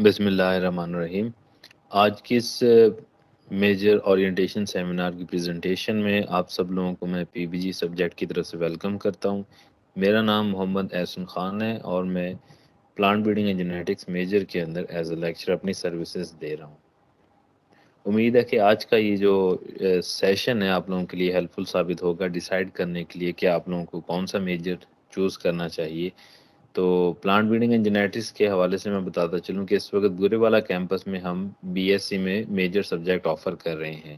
بسم اللہ الرحمن الرحیم۔ آج کی اس میجر اورینٹیشن سیمینار کی پریزنٹیشن میں آپ سب لوگوں کو میں پی بی جی سبجیکٹ کی طرف سے ویلکم کرتا ہوں۔ میرا نام محمد احسن خان ہے اور میں plant breeding and genetics major کے اندر ایز اے لیکچر اپنی سروسز دے رہا ہوں۔ امید ہے کہ آج کا یہ جو سیشن ہے آپ لوگوں کے لیے ہیلپ فل ثابت ہوگا ڈیسائیڈ کرنے کے لیے کہ آپ لوگوں کو کون سا میجر چوز کرنا چاہیے۔ تو پلانٹ بریڈنگ اینڈ جینیٹکس کے حوالے سے میں بتاتا چلوں کہ اس وقت گورے والا کیمپس میں ہم بی ایس سی میں میجر سبجیکٹ آفر کر رہے ہیں۔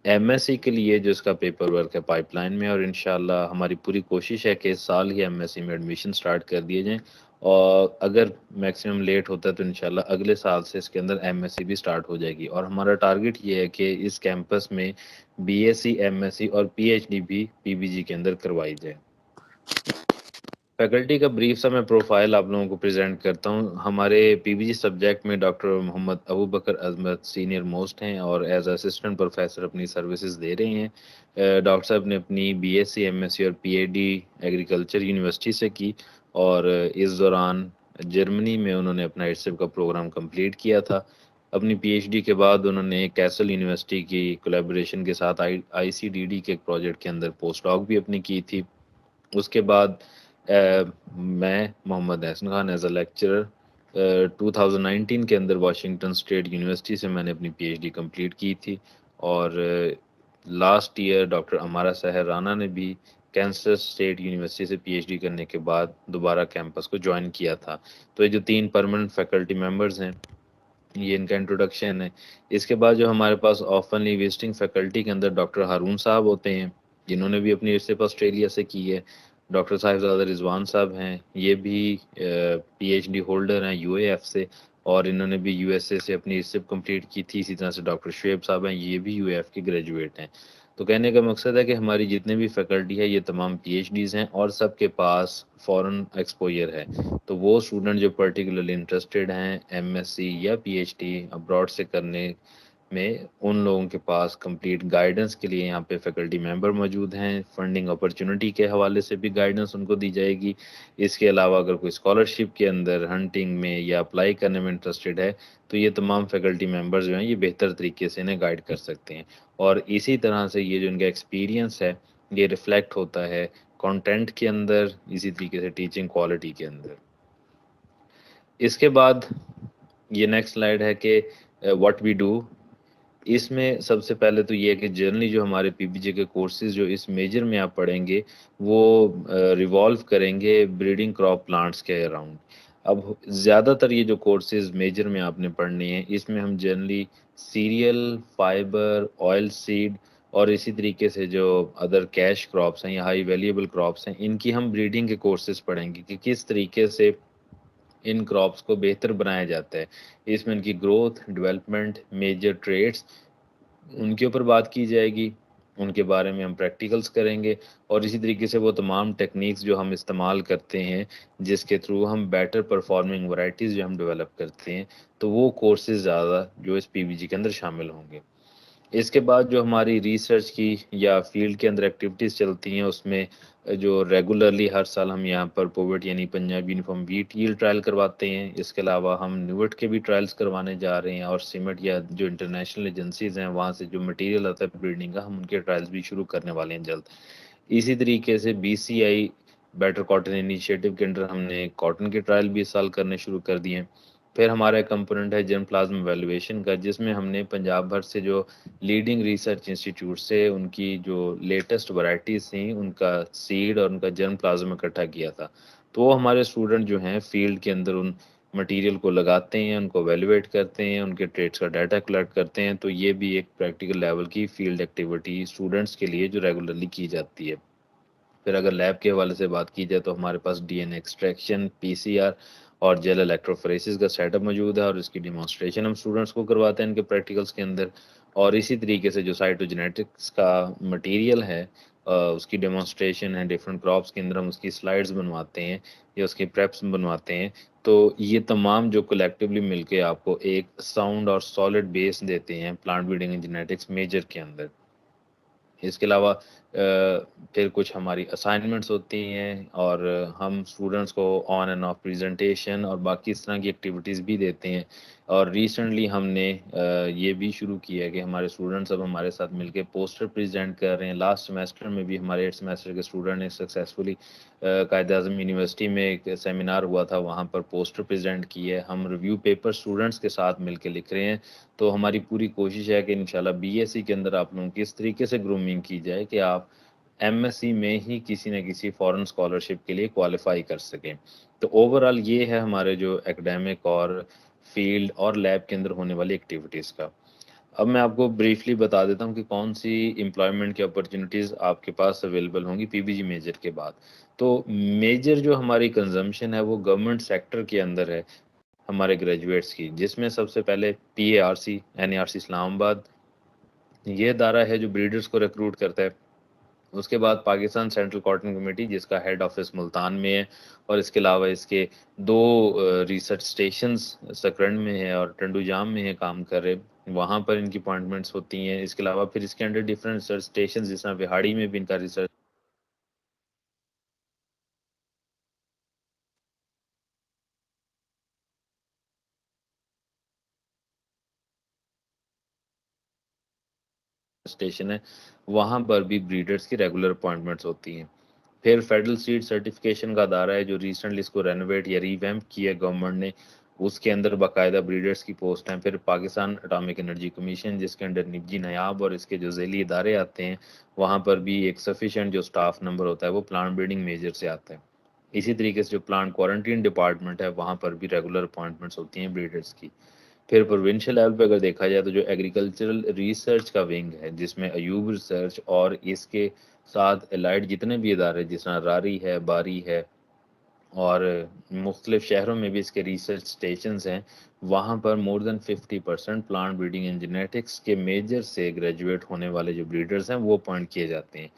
ایم ایس سی کے لیے جو اس کا پیپر ورک ہے پائپ لائن میں، اور انشاءاللہ ہماری پوری کوشش ہے کہ اس سال ہی ایم ایس سی میں ایڈمیشن سٹارٹ کر دیے جائیں، اور اگر میکسیمم لیٹ ہوتا ہے تو انشاءاللہ اگلے سال سے اس کے اندر ایم ایس سی بھی سٹارٹ ہو جائے گی، اور ہمارا ٹارگٹ یہ ہے کہ اس کیمپس میں B S C, M S C اور پی ایچ ڈی بھی پی بی جی کے اندر کروائی جائے۔ فیکلٹی کا بریف سا میں پروفائل آپ لوگوں کو پریزنٹ کرتا ہوں۔ ہمارے پی بی جی سبجیکٹ میں doctor Muhammad Abu Bakr Azmat senior most ہیں اور ایز اسسٹنٹ پروفیسر اپنی سروسز دے رہے ہیں۔ ڈاکٹر صاحب نے اپنی B S C, M S C اور P H D agriculture university سے کی، اور اس دوران جرمنی میں انہوں نے اپنا ایڈسپ کا پروگرام کمپلیٹ کیا تھا۔ اپنی پی ایچ ڈی کے بعد انہوں نے کیسل یونیورسٹی کی کولیبوریشن کے ساتھ آئی سی ڈی ڈی کے ایک پروجیکٹ کے اندر پوسٹ ڈاک بھی اپنی کی تھی۔ اس کے بعد میں Muhammad Ahsan Khan as a lecturer 2019 کے اندر واشنگٹن اسٹیٹ یونیورسٹی سے میں نے اپنی پی ایچ ڈی کمپلیٹ کی تھی، اور لاسٹ ایئر ڈاکٹر امارا سحر رانا نے بھی کینسس اسٹیٹ یونیورسٹی سے پی ایچ ڈی کرنے کے بعد دوبارہ کیمپس کو جوائن کیا تھا۔ تو یہ جو 3 پرماننٹ فیکلٹی ممبرز ہیں، یہ ان کا انٹروڈکشن ہے۔ اس کے بعد جو ہمارے پاس آفنلی وزٹنگ فیکلٹی کے اندر ڈاکٹر ہارون صاحب ہوتے ہیں، جنہوں نے بھی اپنی ریسرچ آسٹریلیا سے کی ہے۔ ڈاکٹر صاحبزادہ رضوان صاحب ہیں، یہ بھی پی ایچ ڈی ہولڈر ہیں یو اے ایف سے، اور انہوں نے بھی یو ایس اے سے اپنی ریسرچ کمپلیٹ کی تھی۔ اسی طرح سے ڈاکٹر شعیب صاحب ہیں، یہ بھی یو اے ایف کے گریجویٹ ہیں۔ تو کہنے کا مقصد ہے کہ ہماری جتنے بھی فیکلٹی ہے یہ تمام پی ایچ ڈیز ہیں، اور سب کے پاس فورن ایکسپوئر ہے۔ تو وہ اسٹوڈنٹ جو پرٹیکولرلی انٹرسٹڈ ہیں ایم ایس سی یا پی ایچ ڈی ابراڈ سے کرنے میں، ان لوگوں کے پاس کمپلیٹ گائیڈنس کے لیے یہاں پہ فیکلٹی ممبر موجود ہیں۔ فنڈنگ اپرچونٹی کے حوالے سے بھی گائیڈنس ان کو دی جائے گی۔ اس کے علاوہ اگر کوئی اسکالرشپ کے اندر ہنٹنگ میں یا اپلائی کرنے میں انٹرسٹڈ ہے تو یہ تمام فیکلٹی ممبرز جو ہیں یہ بہتر طریقے سے انہیں گائیڈ کر سکتے ہیں، اور اسی طرح سے یہ جو ان کا ایکسپیرینس ہے یہ ریفلیکٹ ہوتا ہے کانٹینٹ کے اندر، اسی طریقے سے ٹیچنگ کوالٹی کے اندر۔ اس کے بعد یہ نیکسٹ سلائیڈ ہے کہ واٹ وی ڈو۔ اس میں سب سے پہلے تو یہ ہے کہ جرنلی جو ہمارے پی بی جے کے کورسز جو اس میجر میں آپ پڑھیں گے وہ ریوالو کریں گے بریڈنگ کراپ پلانٹس کے اراؤنڈ۔ اب زیادہ تر یہ جو کورسز میجر میں آپ نے پڑھنے ہیں، اس میں ہم generally cereal, fibre, oilseed اور اسی طریقے سے جو ادر کیش کراپس ہیں یا ہائی ویلیبل کراپس ہیں، ان کی ہم بریڈنگ کے کورسز پڑھیں گے کہ کس طریقے سے ان کراپس کو بہتر بنایا جاتا ہے۔ اس میں ان کی گروتھ، ڈیولپمنٹ، میجر ٹریٹس، ان کے اوپر بات کی جائے گی، ان کے بارے میں ہم پریکٹیکلز کریں گے، اور اسی طریقے سے وہ تمام ٹیکنیکس جو ہم استعمال کرتے ہیں جس کے تھرو ہم بیٹر پرفارمنگ ورائٹیز جو ہم ڈیولپ کرتے ہیں، تو وہ کورسز زیادہ جو اس پی وی جی کے اندر شامل ہوں گے۔ اس کے بعد جو ہماری ریسرچ کی یا فیلڈ کے اندر ایکٹیویٹیز چلتی ہیں، اس میں جو ریگولرلی ہر سال ہم یہاں پر پووٹ یعنی Punjab uniform wheat yield trial کرواتے ہیں۔ اس کے علاوہ ہم نیوٹ کے بھی ٹرائلز کروانے جا رہے ہیں، اور سیمٹ یا جو انٹرنیشنل ایجنسیز ہیں وہاں سے جو مٹیریل آتا ہے بریڈنگ کا، ہم ان کے ٹرائلز بھی شروع کرنے والے ہیں جلد۔ اسی طریقے سے بی سی آئی بیٹر کاٹن انیشیٹو کے انڈر ہم نے کاٹن کے ٹرائل بھی اس سال کرنے شروع کر دیے ہیں۔ پھر ہمارا ایک کمپوننٹ ہے جرم پلازم ایویلویشن کا، جس میں ہم نے پنجاب بھر سے جو لیڈنگ ریسرچ انسٹیٹیوٹ سے ان کی جو لیٹسٹ ورائٹیز تھیں ان کا سیڈ اور ان کا جرم پلازم اکٹھا کیا تھا۔ تو وہ ہمارے اسٹوڈنٹ جو ہیں فیلڈ کے اندر ان مٹیریل کو لگاتے ہیں، ان کو ایویلویٹ کرتے ہیں، ان کے ٹریٹس کا ڈیٹا کلیکٹ کرتے ہیں۔ تو یہ بھی ایک پریکٹیکل لیول کی فیلڈ ایکٹیویٹی اسٹوڈنٹس کے لیے جو ریگولرلی کی جاتی ہے۔ پھر اگر لیب کے حوالے سے بات کی جائے تو ہمارے پاس ڈی این ایکسٹریکشن، پی سی آر اور جیل الیکٹروفوریسس کا سیٹ اپ موجود ہے، اور اس کی ڈیمانسٹریشن ہم اسٹوڈنٹس کو کرواتے ہیں ان کے پریکٹیکلس کے اندر۔ اور اسی طریقے سے جو سائٹوجینیٹکس کا مٹیریل ہے اس کی ڈیمانسٹریشن ہے، ڈفرینٹ کراپس کے اندر ہم اس کی سلائڈز بنواتے ہیں یا اس کی پریپس بنواتے ہیں۔ تو یہ تمام جو کلیکٹیولی مل کے آپ کو ایک ساؤنڈ اور سالڈ بیس دیتے ہیں plant breeding and genetics major کے اندر۔ اس کے علاوہ پھر کچھ ہماری اسائنمنٹس ہوتی ہیں، اور ہم اسٹوڈنٹس کو آن اینڈ آف پریزنٹیشن اور باقی اس طرح کی ایکٹیویٹیز بھی دیتے ہیں۔ اور ریسنٹلی ہم نے یہ بھی شروع کیا ہے کہ ہمارے اسٹوڈنٹس اب ہمارے ساتھ مل کے پوسٹر پریزنٹ کر رہے ہیں۔ لاسٹ سیمیسٹر میں بھی ہمارے 8 سیمیسٹر کے اسٹوڈنٹ نے سکسیزفلی قائد اعظم یونیورسٹی میں ایک سیمینار ہوا تھا، وہاں پر پوسٹر پریزنٹ کیے۔ ہم ریویو پیپر اسٹوڈنٹس کے ساتھ مل کے لکھ رہے ہیں۔ تو ہماری پوری کوشش ہے کہ انشاءاللہ بی ایس سی کے اندر آپ لوگوں کی اس طریقے سے گرومنگ کی جائے کہ آپ ایم ایس سی میں ہی کسی نہ کسی فورن اسکالرشپ کے لیے کوالیفائی کر سکیں۔ تو اوور آل یہ ہے ہمارے جو ایکڈیمک اور فیلڈ اور لیب کے اندر ہونے والی ایکٹیویٹیز کا۔ اب میں آپ کو بریفلی بتا دیتا ہوں کہ کون سی امپلائمنٹ کی اپرچونیٹیز آپ کے پاس اویلیبل ہوں گی پی بی جی میجر کے بعد۔ تو میجر جو ہماری کنزمپشن ہے وہ گورنمنٹ سیکٹر کے اندر ہے ہمارے گریجویٹس کی، جس میں سب سے پہلے پی اے آر سی این اے آر سی اسلام آباد، یہ ادارہ ہے جو بریڈرز کو ریکروٹ کرتا ہے۔ اس کے بعد پاکستان سینٹرل کاٹن کمیٹی جس کا ہیڈ آفس ملتان میں ہے، اور اس کے علاوہ اس کے دو ریسرچ اسٹیشنز سکرنڈ میں ہے اور ٹنڈو جام میں ہے کام کر رہے، وہاں پر ان کی اپوائنٹمنٹس ہوتی ہیں۔ اس کے علاوہ پھر اس کے انڈر ڈفرینٹ ریسرچ اسٹیشنز جس طرح بہاڑی میں بھی ان کا ریسرچ اسٹیشن ہے، وہاں پر بھی بریڈرز کی ریگولر اپوائنٹمنٹس ہوتی ہیں۔ پھر فیڈرل سیڈ سرٹیفکیشن کا ادارہ ہے جو ریسنٹلی اس کو رینوویٹ یا ریویمپ کیا ہے گورنمنٹ نے، اس کے اندر باقاعدہ بریڈرز کی پوسٹ ہیں۔ پھر پاکستان اٹامک انرجی کمیشن جس کے انڈر نبجی نیاب اور اس کے جو ذیلی ادارے آتے ہیں، وہاں پر بھی ایک سفیشینٹ جو سٹاف نمبر ہوتا ہے وہ پلانٹ بریڈنگ میجر سے آتا ہے۔ اسی طریقے سے جو پلانٹ کوارنٹین ڈپارٹمنٹ ہے وہاں پر بھی ریگولر اپوائنٹمنٹس ہوتی ہیں بریڈرز کی۔ پھر پروونشل لیول پہ اگر دیکھا جائے تو جو ایگریکلچرل ریسرچ کا ونگ ہے جس میں ایوب ریسرچ اور اس کے ساتھ الائڈ جتنے بھی ادارے جس طرح راری ہے، باری ہے، اور مختلف شہروں میں بھی اس کے ریسرچ اسٹیشنز ہیں، وہاں پر مور دین 50% پلانٹ بریڈنگ اینڈ جینیٹکس کے میجر سے گریجویٹ ہونے والے جو بریڈرز ہیں وہ اپوائنٹ کیے جاتے ہیں۔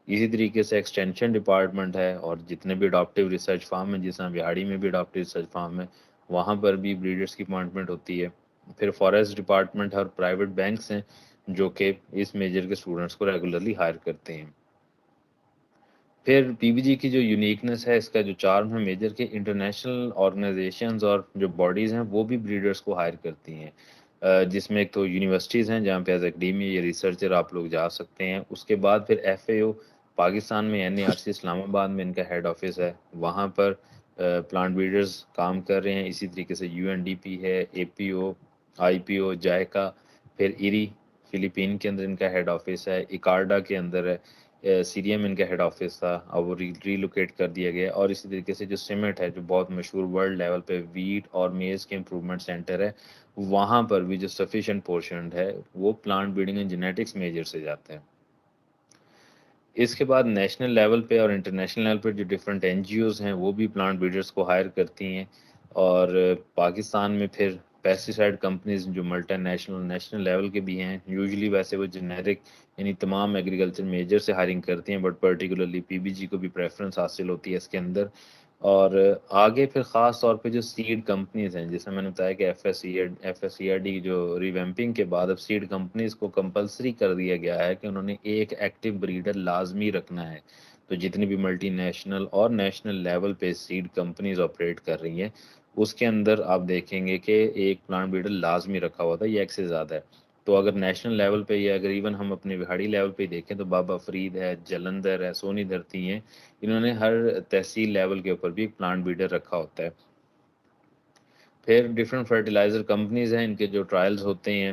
اسی طریقے سے ایکسٹینشن ڈپارٹمنٹ ہے اور جتنے بھی اڈاپٹیو ریسرچ فارم ہیں، جس طرح بہاڑی میں بھی اڈاپٹیو ریسرچ فارم ہے، وہاں پر بھی بریڈرز کی اپوائنٹمنٹ ہوتی ہے۔ پھر فارسٹ ڈپارٹمنٹ اور پرائیویٹ بینکس ہیں جو کہ اس میجر کے اسٹوڈنٹس کو ریگولرلی ہائر کرتے ہیں۔ پھر پی بی جی کی جو یونیکنس ہے، اس کا جو چارم ہے میجر کے انٹرنیشنل آرگنائزیشنز اور جو باڈیز ہیں وہ بھی بریڈرز کو ہائر کرتی ہیں، جس میں ایک تو یونیورسٹیز ہیں جہاں پہ ایز اکیڈیمیا یا ریسرچر آپ لوگ جا سکتے ہیں۔ اس کے بعد پھر ایف اے او پاکستان میں این اے آر سی اسلام آباد میں ان کا ہیڈ آفس ہے، وہاں پر پلانٹ بریڈرز کام کر رہے ہیں۔ اسی طریقے سے یو این ڈی پی ہے، اے پی او، آئی پی او، جائکا، پھر ایری فلیپین کے اندر ان کا ہیڈ آفس ہے، اکارڈا کے اندر ہے، سیریا میں ان کا ہیڈ آفس تھا اور وہ ریلوکیٹ کر دیا گیا۔ اور اسی طریقے سے جو سیمٹ ہے جو بہت مشہور ورلڈ لیول پہ ویٹ اور میز کے امپروومنٹ سینٹر ہے، وہاں پر بھی جو سفیشینٹ پورشن ہے وہ plant breeding and genetics major سے جاتے ہیں۔ اس کے بعد نیشنل لیول پہ اور انٹرنیشنل لیول پہ جو ڈفرینٹ این جی اوز ہیں وہ بھی پلانٹ بریڈرز کو ہائر کرتی ہیں۔ اور پاکستان میں پھر پیسٹیسائڈ کمپنیز جو ملٹی نیشنل نیشنل لیول کے بھی ہیں، یوزلی ویسے وہ جنیرک یعنی تمام ایگریکلچر میجر سے ہائرنگ کرتی ہیں، but particularly P B G کو بھی پریفرنس حاصل ہوتی ہے اس کے اندر۔ اور آگے پھر خاص طور پہ جو سیڈ کمپنیز ہیں، جیسے میں نے بتایا کہ F S C R D جو ریویمپنگ کے بعد اب سیڈ کمپنیز کو کمپلسری کر دیا گیا ہے کہ انہوں نے ایک ایکٹیو بریڈر لازمی رکھنا ہے۔ تو جتنی بھی ملٹی نیشنل اور نیشنل لیول پہ سیڈ کمپنیز آپریٹ کر رہی ہیں، اس کے اندر آپ دیکھیں گے کہ ایک پلانٹ بریڈر لازمی رکھا ہوا تھا، یہ ایک سے زیادہ ہے۔ تو اگر نیشنل لیول پہ یا اگر ایون ہم اپنے بہاڑی لیول پہ دیکھیں تو بابا فرید ہے، جلندھر ہے، سونی دھرتی ہیں، انہوں نے ہر تحصیل لیول کے اوپر بھی ایک پلانٹ بریڈر رکھا ہوتا ہے۔ پھر ڈفرینٹ فرٹیلائزر کمپنیز ہیں، ان کے جو ٹرائلز ہوتے ہیں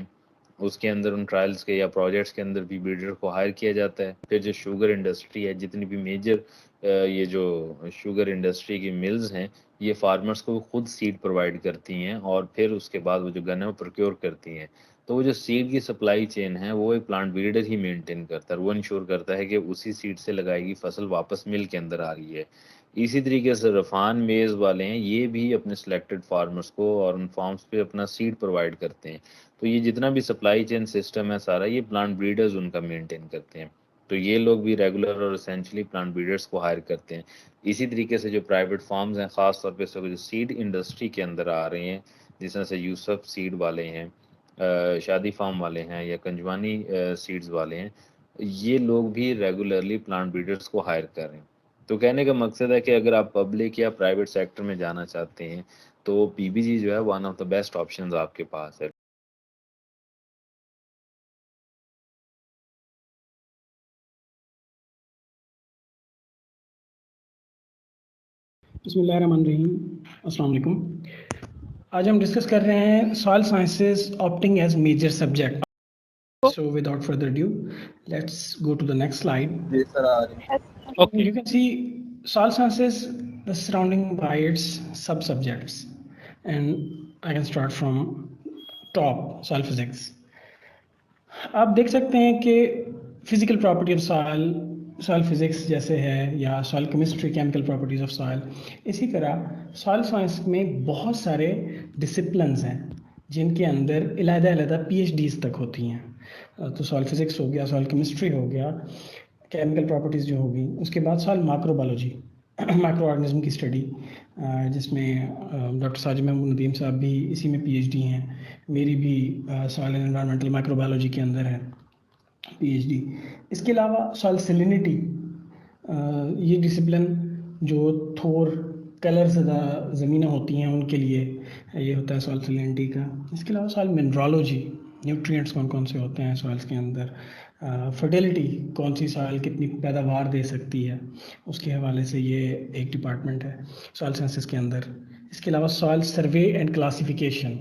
اس کے اندر ان ٹرائلز کے یا پروجیکٹس کے اندر بھی بریڈر کو ہائر کیا جاتا ہے۔ پھر جو شوگر انڈسٹری ہے، جتنی بھی میجر یہ جو شوگر انڈسٹری کی ملز ہیں، یہ فارمرز کو خود سیڈ پرووائڈ کرتی ہیں اور پھر اس کے بعد وہ جو گن ہے وہ پروکیور کرتی ہیں۔ تو وہ جو سیڈ کی سپلائی چین ہے وہ ایک پلانٹ بریڈر ہی مینٹین کرتا ہے، وہ انشور کرتا ہے کہ اسی سیڈ سے لگائی گئی فصل واپس مل کے اندر آ رہی ہے۔ اسی طریقے سے رفان میز والے ہیں، یہ بھی اپنے سلیکٹڈ فارمرز کو اور ان فارمز پہ اپنا سیڈ پرووائڈ کرتے ہیں۔ تو یہ جتنا بھی سپلائی چین سسٹم ہے سارا، یہ پلانٹ بریڈرز ان کا مینٹین کرتے ہیں۔ تو یہ لوگ بھی ریگولر اور اسینشلی پلانٹ بریڈرز کو ہائر کرتے ہیں۔ اسی طریقے سے جو پرائیویٹ فارمز ہیں، خاص طور پہ جو سیڈ انڈسٹری کے اندر آ رہے ہیں، جس طرح سے یوسف سیڈ والے ہیں، شادی فارم والے ہیں یا کنجوانی سیڈز والے ہیں، یہ لوگ بھی ریگولرلی پلانٹ بریڈرس کو ہائر کر رہے ہیں. تو کہنے کا مقصد ہے کہ اگر آپ پبلک یا پرائیویٹ سیکٹر میں جانا چاہتے ہیں تو پی بی جی جو ہے one of the best options آپ کے پاس ہے. بسم اللہ الرحمن الرحیم. السلام علیکم. آج ہم ڈسکس کر رہے ہیں soil sciences opting as major subject. So without further ado, let's go to the next slide. جی سر آ رہی ہے. Okay, you can see soil sciences, the surrounding by its sub-subjects, and I can start from top, soil physics. آپ دیکھ سکتے ہیں کہ physical property of soil, soil physics جیسے ہے، یا soil chemistry, chemical properties of soil. اسی طرح سوائل سائنس میں بہت سارے ڈسپلنز ہیں جن کے اندر علیحدہ علیحدہ پی ایچ ڈیز تک ہوتی ہیں. تو سوائل فزکس ہو گیا، سوائل کیمسٹری ہو گیا، کیمیکل پراپرٹیز جو ہوگی. اس کے بعد soil micro biology, micro organism کی اسٹڈی، جس میں ڈاکٹر ساجد محمود ندیم صاحب بھی اسی میں پی ایچ ڈی ہیں. میری بھی soil and environmental micro biology کے اندر ہے پی ایچ ڈی. اس کے علاوہ سوائل سیلینٹی، یہ ڈسپلن جو تھور کلر زدہ زمینیں ہوتی ہیں ان کے لیے یہ ہوتا ہے سوائل سیلینٹی کا. اس کے علاوہ سوائل منرالوجی، نیوٹرینٹس کون کون سے ہوتے ہیں سوائلس کے اندر، فرٹیلیٹی کون سی سوائل کتنی پیداوار دے سکتی ہے، اس کے حوالے سے یہ ایک ڈپارٹمنٹ ہے سوائل سائنسز کے اندر. اس کے علاوہ سوائل سروے اینڈ کلاسیفیکیشن،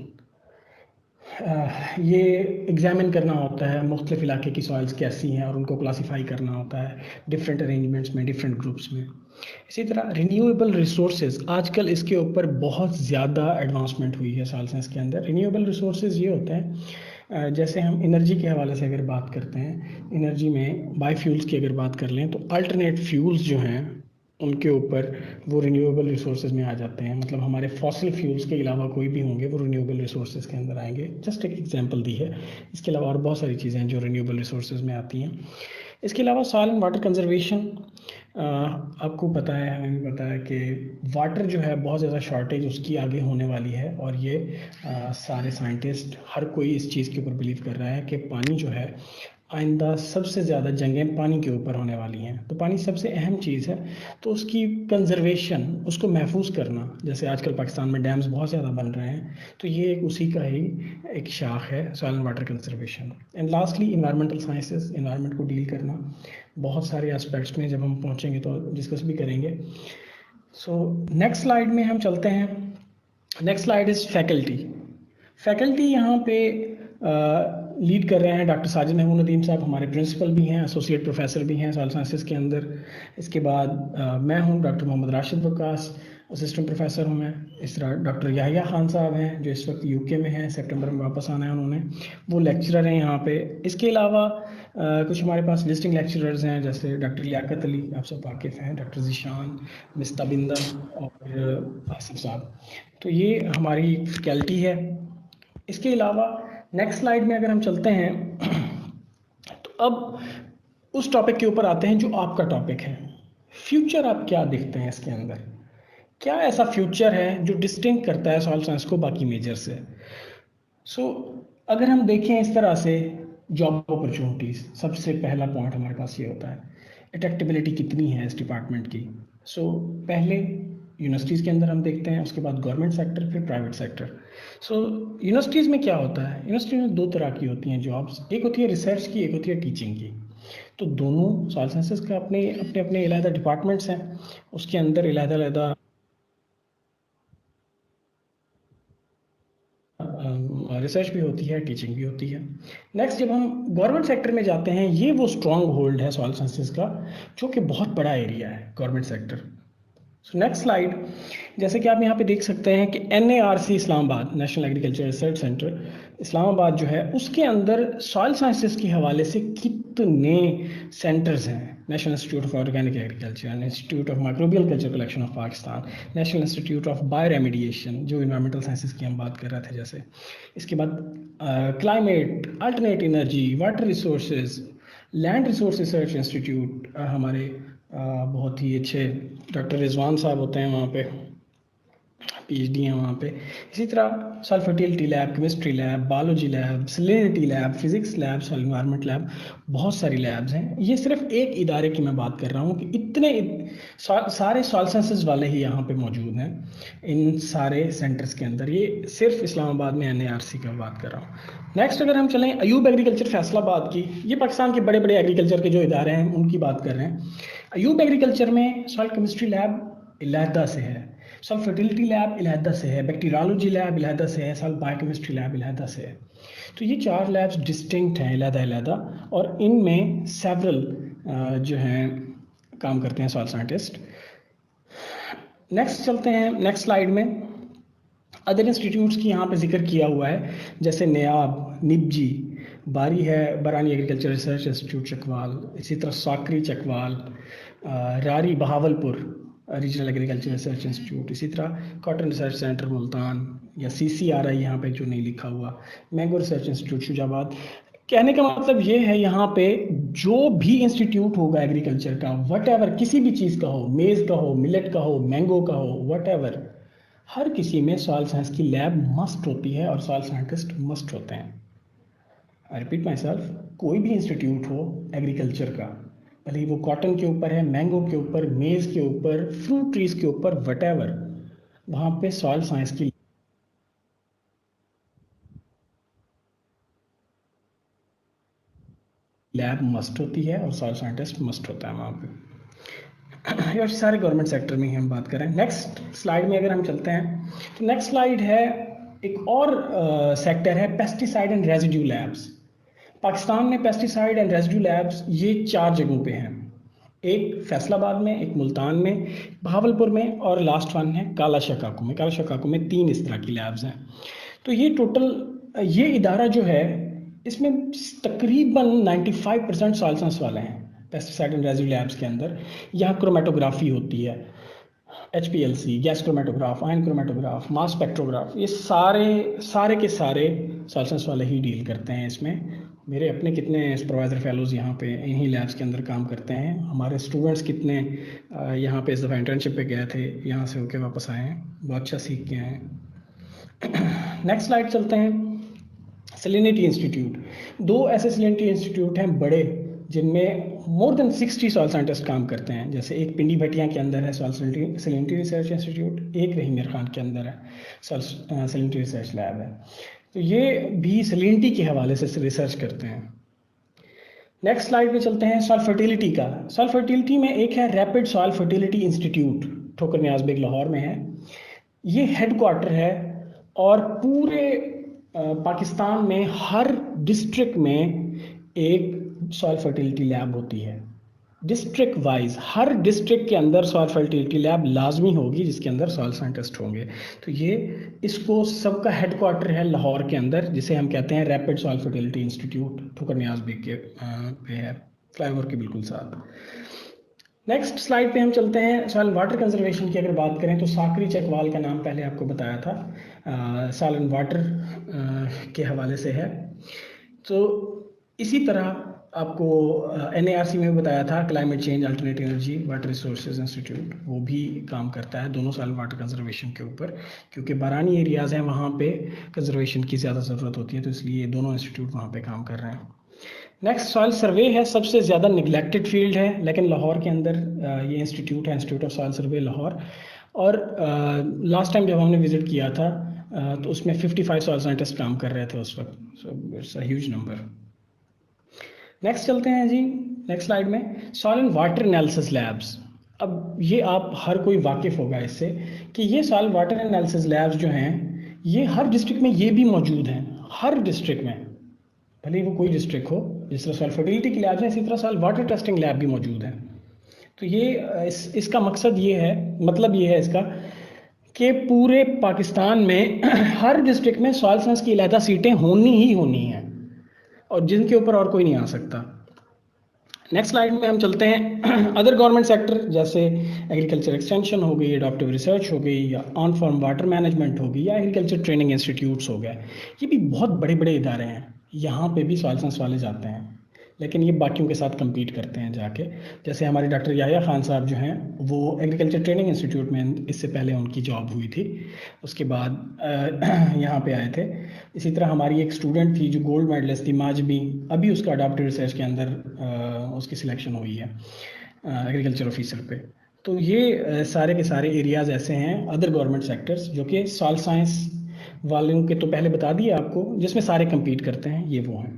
یہ ایگزامن کرنا ہوتا ہے مختلف علاقے کی سوائلز کیسی ہیں اور ان کو کلاسیفائی کرنا ہوتا ہے ڈفرینٹ ارینجمنٹس میں، ڈفرینٹ گروپس میں. اسی طرح رینیویبل ریسورسز، آج کل اس کے اوپر بہت زیادہ ایڈوانسمنٹ ہوئی ہے سوائل سائنس کے اندر. رینیویبل ریسورسز یہ ہوتے ہیں جیسے ہم انرجی کے حوالے سے اگر بات کرتے ہیں، انرجی میں بائی فیولز کی اگر بات کر لیں تو الٹرنیٹ فیولز جو ہیں ان کے اوپر وہ رینیویبل ریسورسز میں آ جاتے ہیں. مطلب ہمارے فاسل فیولز کے علاوہ کوئی بھی ہوں گے وہ رینیویبل ریسورسز کے اندر آئیں گے. جسٹ ایک ایگزامپل دی ہے. اس کے علاوہ اور بہت ساری چیزیں ہیں جو رینیویبل ریسورسز میں آتی ہیں. اس کے علاوہ سوائل اینڈ واٹر کنزرویشن، آپ کو پتہ ہے، ہمیں بھی پتہ ہے کہ واٹر جو ہے بہت زیادہ شارٹیج اس کی آگے ہونے والی ہے، اور یہ سارے سائنٹسٹ ہر کوئی اس چیز کے اوپر بلیو کر رہا ہے کہ پانی جو ہے آئندہ سب سے زیادہ جنگیں پانی کے اوپر ہونے والی ہیں. تو پانی سب سے اہم چیز ہے، تو اس کی کنزرویشن، اس کو محفوظ کرنا، جیسے آج کل پاکستان میں ڈیمز بہت زیادہ بن رہے ہیں، تو یہ ایک اسی کا ہی ایک شاخ ہے soil and water conservation. And lastly environmental sciences, environment کو ڈیل کرنا بہت سارے اسپیکٹس میں جب ہم پہنچیں گے تو ڈسکس بھی کریں گے. سو نیکسٹ سلائیڈ میں ہم چلتے ہیں. نیکسٹ سلائیڈ از فیکلٹی. فیکلٹی یہاں پہ لیڈ کر رہے ہیں ڈاکٹر ساجد محمود ندیم صاحب، ہمارے پرنسپل بھی ہیں، ایسوسیٹ پروفیسر بھی ہیں سوائل سائنسز کے اندر. اس کے بعد میں ہوں ڈاکٹر محمد راشد وقاص، اسسٹنٹ پروفیسر ہوں میں. اس طرح ڈاکٹر یحییٰ خان صاحب ہیں جو اس وقت یو کے میں ہیں، سپٹمبر میں واپس آنا ہے انہوں نے، وہ لیکچرر ہیں یہاں پہ. اس کے علاوہ کچھ ہمارے پاس وزٹنگ لیکچررز ہیں جیسے ڈاکٹر لیاقت علی، آپ سب واقف ہیں، ڈاکٹر ذیشان، مس تابندہ اور آصف صاحب. تو یہ ہماری فیکلٹی ہے. اس کے علاوہ نیکسٹ سلائیڈ میں اگر ہم چلتے ہیں تو اب اس ٹاپک کے اوپر آتے ہیں جو آپ کا ٹاپک ہے. فیوچر آپ کیا دیکھتے ہیں اس کے اندر؟ کیا ایسا فیوچر ہے جو ڈسٹنکٹ کرتا ہے سوائل سائنس کو باقی میجر سے؟ سو اگر ہم دیکھیں اس طرح سے جاب اپرچونٹیز، سب سے پہلا پوائنٹ ہمارے پاس یہ ہوتا ہے اٹریکٹیبلٹی کتنی ہے اس ڈپارٹمنٹ کی. سو پہلے یونیورسٹیز کے اندر ہم دیکھتے ہیں، اس کے بعد گورنمنٹ سیکٹر، پھر پرائیویٹ سیکٹر. سو یونیورسٹیز میں کیا ہوتا ہے؟ یونیورسٹیز میں دو طرح کی ہوتی ہیں جابس، ایک ہوتی ہے ریسرچ کی، ایک ہوتی ہے ٹیچنگ کی. تو دونوں سوائل سائنسز کا اپنے اپنے علیحدہ ڈپارٹمنٹس ہیں، اس کے اندر علیحدہ علیحدہ ریسرچ بھی ہوتی ہے، ٹیچنگ بھی ہوتی ہے. نیکسٹ جب ہم گورنمنٹ سیکٹر میں جاتے ہیں، یہ وہ اسٹرانگ ہولڈ ہے سوائل سائنسز کا جو کہ بہت بڑا ایریا ہے government sector. So next slide, جیسے کہ آپ یہاں پہ دیکھ سکتے ہیں کہ NARC اسلام آباد، نیشنل ایگریکلچر ریسرچ سینٹر اسلام آباد جو ہے، اس کے اندر سوائل سائنسز کے حوالے سے کتنے سینٹرز ہیں. National Institute of Organic Agriculture, Institute of Microbial Culture Collection of Pakistan, National Institute of Bioremediation جو انوائرمنٹل سائنسز کی ہم بات کر رہے تھے جیسے. اس کے بعد climate, alternate energy, water resources, land resource research institute, ہمارے بہت ہی اچھے ڈاکٹر رضوان صاحب ہوتے ہیں وہاں پہ. پی ایچ ڈی ہیں وہاں پہ. اسی طرح soil fertility lab, chemistry lab, biology lab, salinity lab, physics lab, soil environment lab, بہت ساری لیبز ہیں. یہ صرف ایک ادارے کی میں بات کر رہا ہوں کہ اتنے سارے سوائل سائنسز والے ہی یہاں پہ موجود ہیں ان سارے سینٹرز کے اندر. یہ صرف اسلام آباد میں NARC کا بات کر رہا ہوں. نیکسٹ اگر ہم چلیں ایوب ایگریکلچر فیصل آباد کی، یہ پاکستان کے بڑے بڑے ایگریکلچر کے جو ادارے ہیں ان کی بات کر رہے ہیں. ایوب ایگریکلچر میں سوائل کیمسٹری لیب علیحدہ سے ہے، سوائل فرٹیلٹی لیب علیحدہ سے ہے، بیکٹیریالوجی لیب علیحدہ سے ہے، سوائل بایو کیمسٹری لیب علیحدہ سے ہے. تو یہ 4 لیبس ڈسٹنکٹ ہیں علیحدہ علیحدہ، اور ان میں سیورل جو ہیں کام کرتے ہیں سوائل سائنٹسٹ. نیکسٹ چلتے ہیں نیکسٹ سلائیڈ میں. ادر انسٹیٹیوٹس کی یہاں پہ ذکر کیا ہوا ہے، جیسے نیاب، نبجی، باری ہے برانی ایگریکلچر ریسرچ انسٹیٹیوٹ چکوال، اسی طرح ساکری چکوال، راری بہاول پور ریجنل ایگریکلچر ریسرچ انسٹیٹیوٹ، اسی طرح کاٹن ریسرچ سینٹر ملتان، یا CCRI یہاں پہ جو نہیں لکھا ہوا، مینگو ریسرچ انسٹیٹیوٹ شوجہ آباد. کہنے کا مطلب یہ ہے یہاں پہ جو بھی انسٹیٹیوٹ ہوگا ایگریکلچر کا، وٹ ایور کسی بھی چیز کا ہو، میز کا ہو، ملٹ کا ہو، مینگو کا ہو، وٹ ایور، ہر کسی میں سوائل سائنس کی لیب مسٹ ہوتی ہے اور سوائل سائنٹسٹ مسٹ ہوتے ہیں. آئی ریپیٹ مائی سیلف، کوئی بھی انسٹیٹیوٹ ہو ایگریکلچر کا، بھلے وہ کاٹن کے اوپر ہے، مینگو کے اوپر، میز کے اوپر، فروٹ ٹریز کے اوپر، وٹ ایور، وہاں پہ سوائل سائنس کی لیب مسٹ ہوتی ہے اور سوائل سائنٹسٹ مسٹ ہوتا ہے وہاں پہ. یہ سارے گورنمنٹ سیکٹر میں ہی ہم بات کریں. نیکسٹ سلائیڈ میں اگر ہم چلتے ہیں تو نیکسٹ سلائیڈ ہے ایک اور سیکٹر ہے pesticide and residue labs. Pakistan میں پیسٹیسائڈ اینڈ ریزیڈیو لیبس یہ 4 جگہوں پہ ہیں، ایک فیصل آباد میں، ایک ملتان میں، بہاولپور میں، اور لاسٹ ون ہے کالا شکاکو میں. کالا شکاکو میں 3 اس طرح کی لیبز ہیں. تو یہ ٹوٹل یہ ادارہ جو ہے اس میں تقریباً 95% سوائل سائنس والے ہیں پیسٹیسائڈ اینڈ ریزیڈیو لیبس کے اندر. یہاں کرومیٹوگرافی ہوتی ہے، HPLC، گیس کرومیٹوگراف، آئن کرومیٹوگراف، ماس اسپیکٹروگراف، یہ سارے کے سارے سوائل سائنس والے ہی ڈیل کرتے ہیں اس میں. میرے اپنے کتنے سپروائزر فیلوز یہاں پہ انہی لیبس کے اندر کام کرتے ہیں. ہمارے اسٹوڈنٹس کتنے یہاں پہ اس دفعہ انٹرنشپ پہ گئے تھے، یہاں سے ہو کے واپس آئے ہیں، بہت اچھا سیکھ کے آئے ہیں. نیکسٹ سلائیڈ چلتے ہیں. سلینٹی انسٹیٹیوٹ، 2 ایسے سلینٹی انسٹیٹیوٹ ہیں بڑے جن میں مور دین 60 سوائل سائنٹسٹ کام کرتے ہیں. جیسے ایک پنڈی بھٹیاں کے اندر ہے سلینٹی ریسرچ انسٹیٹیوٹ، ایک رحیم میر خان کے اندر ہے سلینٹی ریسرچ لیب ہے. تو یہ بھی سلینٹی کے حوالے سے ریسرچ کرتے ہیں. نیکسٹ سلائیڈ پہ چلتے ہیں سوائل فرٹیلٹی کا. سوائل فرٹیلٹی میں ایک ہے ریپڈ سوائل فرٹیلٹی انسٹیٹیوٹ، ٹھوکر نیاز بیگ لاہور میں ہے. یہ ہیڈ کوارٹر ہے اور پورے پاکستان میں ہر ڈسٹرکٹ میں ایک سوائل فرٹیلٹی لیب ہوتی ہے. ڈسٹرکٹ وائز ہر ڈسٹرکٹ کے اندر سوائل فرٹیلٹی لیب لازمی ہوگی جس کے اندر سوائل سائنٹسٹ ہوں گے. تو یہ اس کو سب کا ہیڈ کوارٹر ہے لاہور کے اندر، جسے ہم کہتے ہیں ریپڈ سوائل فرٹیلٹی انسٹیٹیوٹ، ٹھوکر نیاز بیگ کے پہ ہے، فلائی اوور کے بالکل ساتھ. نیکسٹ سلائیڈ پہ ہم چلتے ہیں. سوائل واٹر کنزرویشن کی اگر بات کریں تو ساکری چکوال کا نام پہلے آپ کو بتایا تھا، سال اینڈ واٹر کے حوالے سے ہے. تو اسی طرح آپ کو NARC میں بتایا تھا climate change alternate energy water resources institute, وہ بھی کام کرتا ہے دونوں سال واٹر کنزرویشن کے اوپر، کیونکہ بارانی ایریاز ہیں وہاں پہ کنزرویشن کی زیادہ ضرورت ہوتی ہے، تو اس لیے دونوں انسٹیٹیوٹ وہاں پہ کام کر رہے ہیں. نیکسٹ سوائل سروے ہے، سب سے زیادہ نگلیکٹڈ فیلڈ ہے، لیکن لاہور کے اندر یہ انسٹیٹیوٹ ہے، institute of soil survey Lahore. اور لاسٹ ٹائم جب ہم نے وزٹ کیا تھا تو اس میں 55 سوائل سائنٹسٹ کام کر رہے تھے اس وقت. So it's a huge number. Next چلتے ہیں جی نیکسٹ سلائیڈ میں soil and water analysis labs. اب یہ آپ ہر کوئی واقف ہوگا اس سے کہ یہ سوائل واٹر انالیسس لیبس جو ہیں یہ ہر ڈسٹرکٹ میں یہ بھی موجود ہیں، ہر ڈسٹرکٹ میں، بھلے وہ کوئی ڈسٹرکٹ ہو. جس طرح سوائل فرٹیلٹی کی لیبس ہیں اسی طرح سوائل واٹر ٹیسٹنگ لیب بھی موجود ہیں. تو یہ اس کا مقصد یہ ہے، مطلب یہ ہے اس کا کہ پورے پاکستان میں ہر ڈسٹرکٹ میں سوائل سائنس کی علیحدہ سیٹیں ہونی ہی ہونی ہیں اور جن کے اوپر اور کوئی نہیں آ سکتا. نیکسٹ سلائیڈ میں ہم چلتے ہیں. ادر گورنمنٹ سیکٹر جیسے ایگریکلچر ایکسٹینشن ہو گئی، اڈاپٹیو ریسرچ ہو گئی، یا آن فارم واٹر مینجمنٹ ہوگی، یا ایگریکلچر ٹریننگ انسٹیٹیوٹس ہو گئے، یہ بھی بہت بڑے بڑے ادارے ہیں. یہاں پہ بھی سوائل سائنس والے جاتے ہیں. لیکن یہ باقیوں کے ساتھ کمپیٹ کرتے ہیں جا کے. جیسے ہمارے ڈاکٹر یحییٰ خان صاحب جو ہیں وہ ایگریکلچر ٹریننگ انسٹیٹیوٹ میں اس سے پہلے ان کی جاب ہوئی تھی, اس کے بعد یہاں پہ آئے تھے. اسی طرح ہماری ایک اسٹوڈنٹ تھی جو گولڈ میڈلسٹ تھی ماجبی, ابھی اس کا اڈاپٹیو ریسرچ کے اندر اس کی سلیکشن ہوئی ہے ایگریکلچر آفیسر پہ. تو یہ سارے کے سارے ایریاز ایسے ہیں ادر گورنمنٹ سیکٹرز جو کہ سوائل سائنس والوں کے تو پہلے بتا دیا آپ کو, جس میں سارے کمپیٹ کرتے ہیں, یہ وہ ہیں.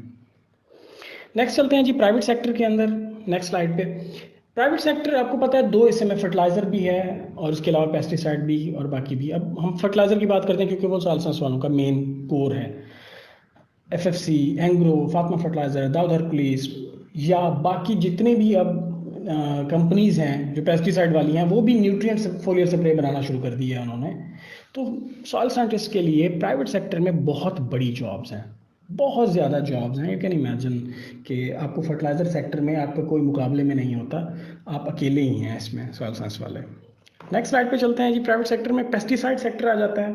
نیکسٹ چلتے ہیں جی پرائیویٹ سیکٹر کے اندر. نیکسٹ سلائڈ پہ پرائیویٹ سیکٹر آپ کو پتہ ہے دو حصے میں, فرٹیلائزر بھی ہے اور اس کے علاوہ پیسٹی سائڈ بھی اور باقی بھی. اب ہم فرٹیلائزر کی بات کرتے ہیں کیونکہ وہ سوائل سائنس والوں کا مین کور ہے. F F C, Engro, Fatima Fertilizer, Dawood Hercules یا باقی جتنے بھی اب کمپنیز ہیں جو پیسٹی سائڈ والی ہیں, وہ بھی نیوٹرینٹ فولیئر سپرے بنانا شروع کر دیا ہے انہوں نے. تو سوائل سائنٹسٹ کے لیے پرائیویٹ سیکٹر میں بہت بڑی جابز ہیں, بہت زیادہ جابز ہیں. یو کین امیجن کہ آپ کو فرٹیلائزر سیکٹر میں آپ کا کوئی مقابلے میں نہیں ہوتا, آپ اکیلے ہی ہیں اس میں سوائل سائنس والے. نیکسٹ سلائڈ پہ چلتے ہیں جی. پرائیویٹ سیکٹر میں پیسٹی سائڈ سیکٹر آ جاتا ہے.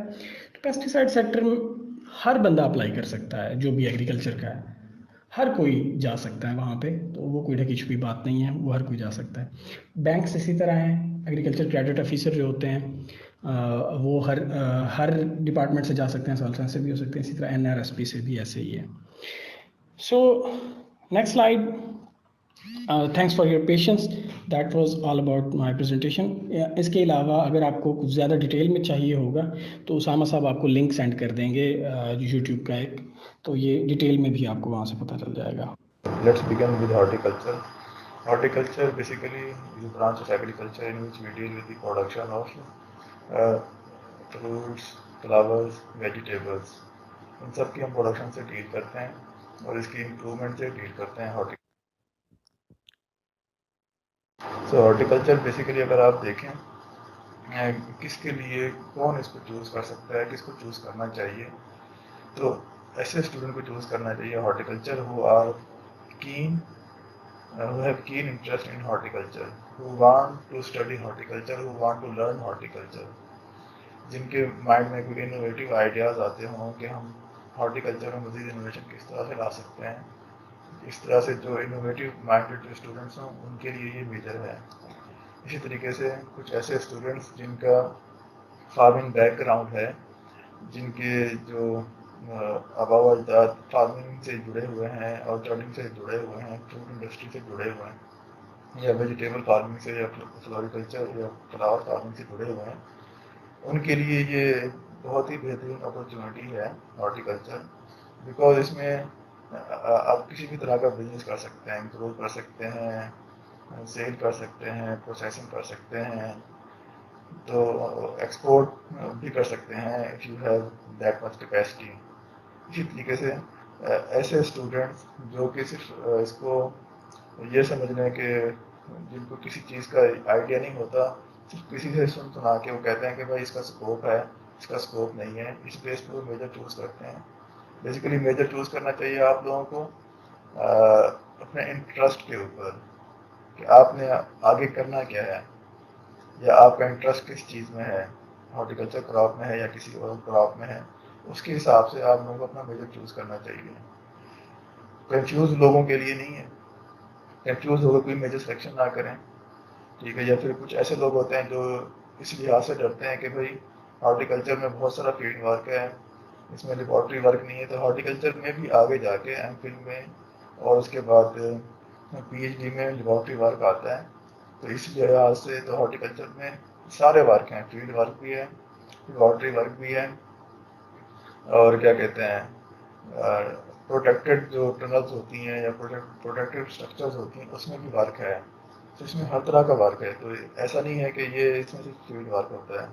تو پیسٹی سائڈ سیکٹر میں ہر بندہ اپلائی کر سکتا ہے جو بھی ایگریکلچر کا ہے, ہر کوئی جا سکتا ہے وہاں پہ. تو وہ کوئی ڈھکی چھپی بات نہیں ہے, وہ ہر کوئی جا سکتا ہے. بینکس اسی طرح ہیں, ایگریکلچر کریڈٹ آفیسر جو ہوتے ہیں وہ ہر ڈپارٹمنٹ سے جا سکتے ہیں, سوائل سائنس سے بھی ہو سکتے ہیں, اسی طرح این آر ایس پی سے بھی ایسے ہی ہے. So next slide. Thanks for your patience, that was all about my presentation. اس کے علاوہ اگر آپ کو کچھ زیادہ ڈیٹیل میں چاہیے ہوگا تو اسامہ صاحب آپ کو لنک سینڈ کر دیں گے یوٹیوب کا ایک, تو یہ ڈیٹیل میں بھی آپ کو وہاں سے پتہ چل جائے گا. Let's begin with horticulture. Horticulture basically is a branch of agriculture in which we deal with the production of fruits, flowers, vegetables. ان سب کی ہم پروڈکشن سے ڈیل کرتے ہیں اور اس کی امپرومنٹ سے ڈیل کرتے ہیں. سو ہارٹیکلچر بیسیکلی اگر آپ دیکھیں کس کے لیے کون اس کو چوز کر سکتا ہے, کس کو چوز کرنا چاہیے, تو ایسے اسٹوڈنٹ کو چوز کرنا چاہیے horticulture who are keen who have keen interest in horticulture, who want to study horticulture, who want to learn horticulture, جن کے مائنڈ میں کوئی انوویٹیو آئیڈیاز آتے ہوں کہ ہم ہارٹیکلچر میں مزید انوویشن کس طرح سے لا سکتے ہیں. اس طرح سے جو انوویٹیو مائنڈیڈ جو اسٹوڈنٹس ہوں ان کے لیے یہ میجر ہے. اسی طریقے سے کچھ ایسے اسٹوڈنٹس جن کا فارمنگ بیک گراؤنڈ ہے, جن کے جو آبا و اجداد فارمنگ سے جڑے ہوئے ہیں, اور ٹرننگ سے جڑے ہوئے ہیں, فوڈ انڈسٹری سے جڑے ہوئے ہیں, یا ویجیٹیبل فارمنگ سے, یا فلوریکلچر یا فلاور فارمنگ سے جڑے ہوئے ہیں, ان کے لیے یہ بہت ہی بہترین اپرچونیٹی ہے ہارٹیکلچر. بیکاز اس میں آپ کسی بھی طرح کا بزنس کر سکتے ہیں, گرو کر سکتے ہیں, سیل کر سکتے ہیں, پروسیسنگ کر سکتے ہیں, تو ایکسپورٹ بھی کر سکتے ہیں if you have that much capacity. اسی طریقے سے ایسے اسٹوڈنٹس جو کہ صرف اس کو یہ سمجھ لیں کہ جن کو کسی چیز کا آئیڈیا نہیں ہوتا, صرف کسی سے سنا کے وہ کہتے ہیں کہ بھائی اس کا اسکوپ ہے, اس کا اسکوپ نہیں ہے, اس بیس پہ وہ میجر چوز کرتے ہیں. بیسیکلی میجر چوز کرنا چاہیے آپ لوگوں کو اپنے انٹرسٹ کے اوپر کہ آپ نے آگے کرنا کیا ہے, یا آپ کا انٹرسٹ کس چیز میں ہے, ہارٹیکلچر کراپ میں ہے یا کسی اور کراپ میں ہے, اس کے حساب سے آپ لوگوں کو اپنا میجر چوز کرنا چاہیے. کنفیوز لوگوں کے لیے نہیں ہے, کنفیوز ہو کر کوئی میجر سلیکشن نہ کریں, ٹھیک ہے. یا پھر کچھ ایسے لوگ ہوتے ہیں جو اس لحاظ سے ڈرتے ہیں کہ بھائی ہارٹیکلچر میں بہت سارا فیلڈ ورک ہے, اس میں لیبارٹری ورک نہیں ہے, تو ہارٹیکلچر میں بھی آگے جا کے ایم فل میں اور اس کے بعد پی ایچ ڈی میں لیبارٹری ورک آتا ہے. تو اس لحاظ سے تو ہارٹیکلچر میں سارے ورک ہیں, فیلڈ ورک بھی ہے, لیبارٹری ورک بھی ہے, اور کیا کہتے ہیں پروٹیکٹڈ جو ٹنلز ہوتی ہیں یا پروٹیکٹڈ اسٹرکچرز ہوتی ہیں اس میں بھی ورک ہے. تو اس میں ہر طرح کا ورک ہے, تو ایسا نہیں ہے کہ یہ اس میں صرف فیلڈ ورک ہوتا ہے.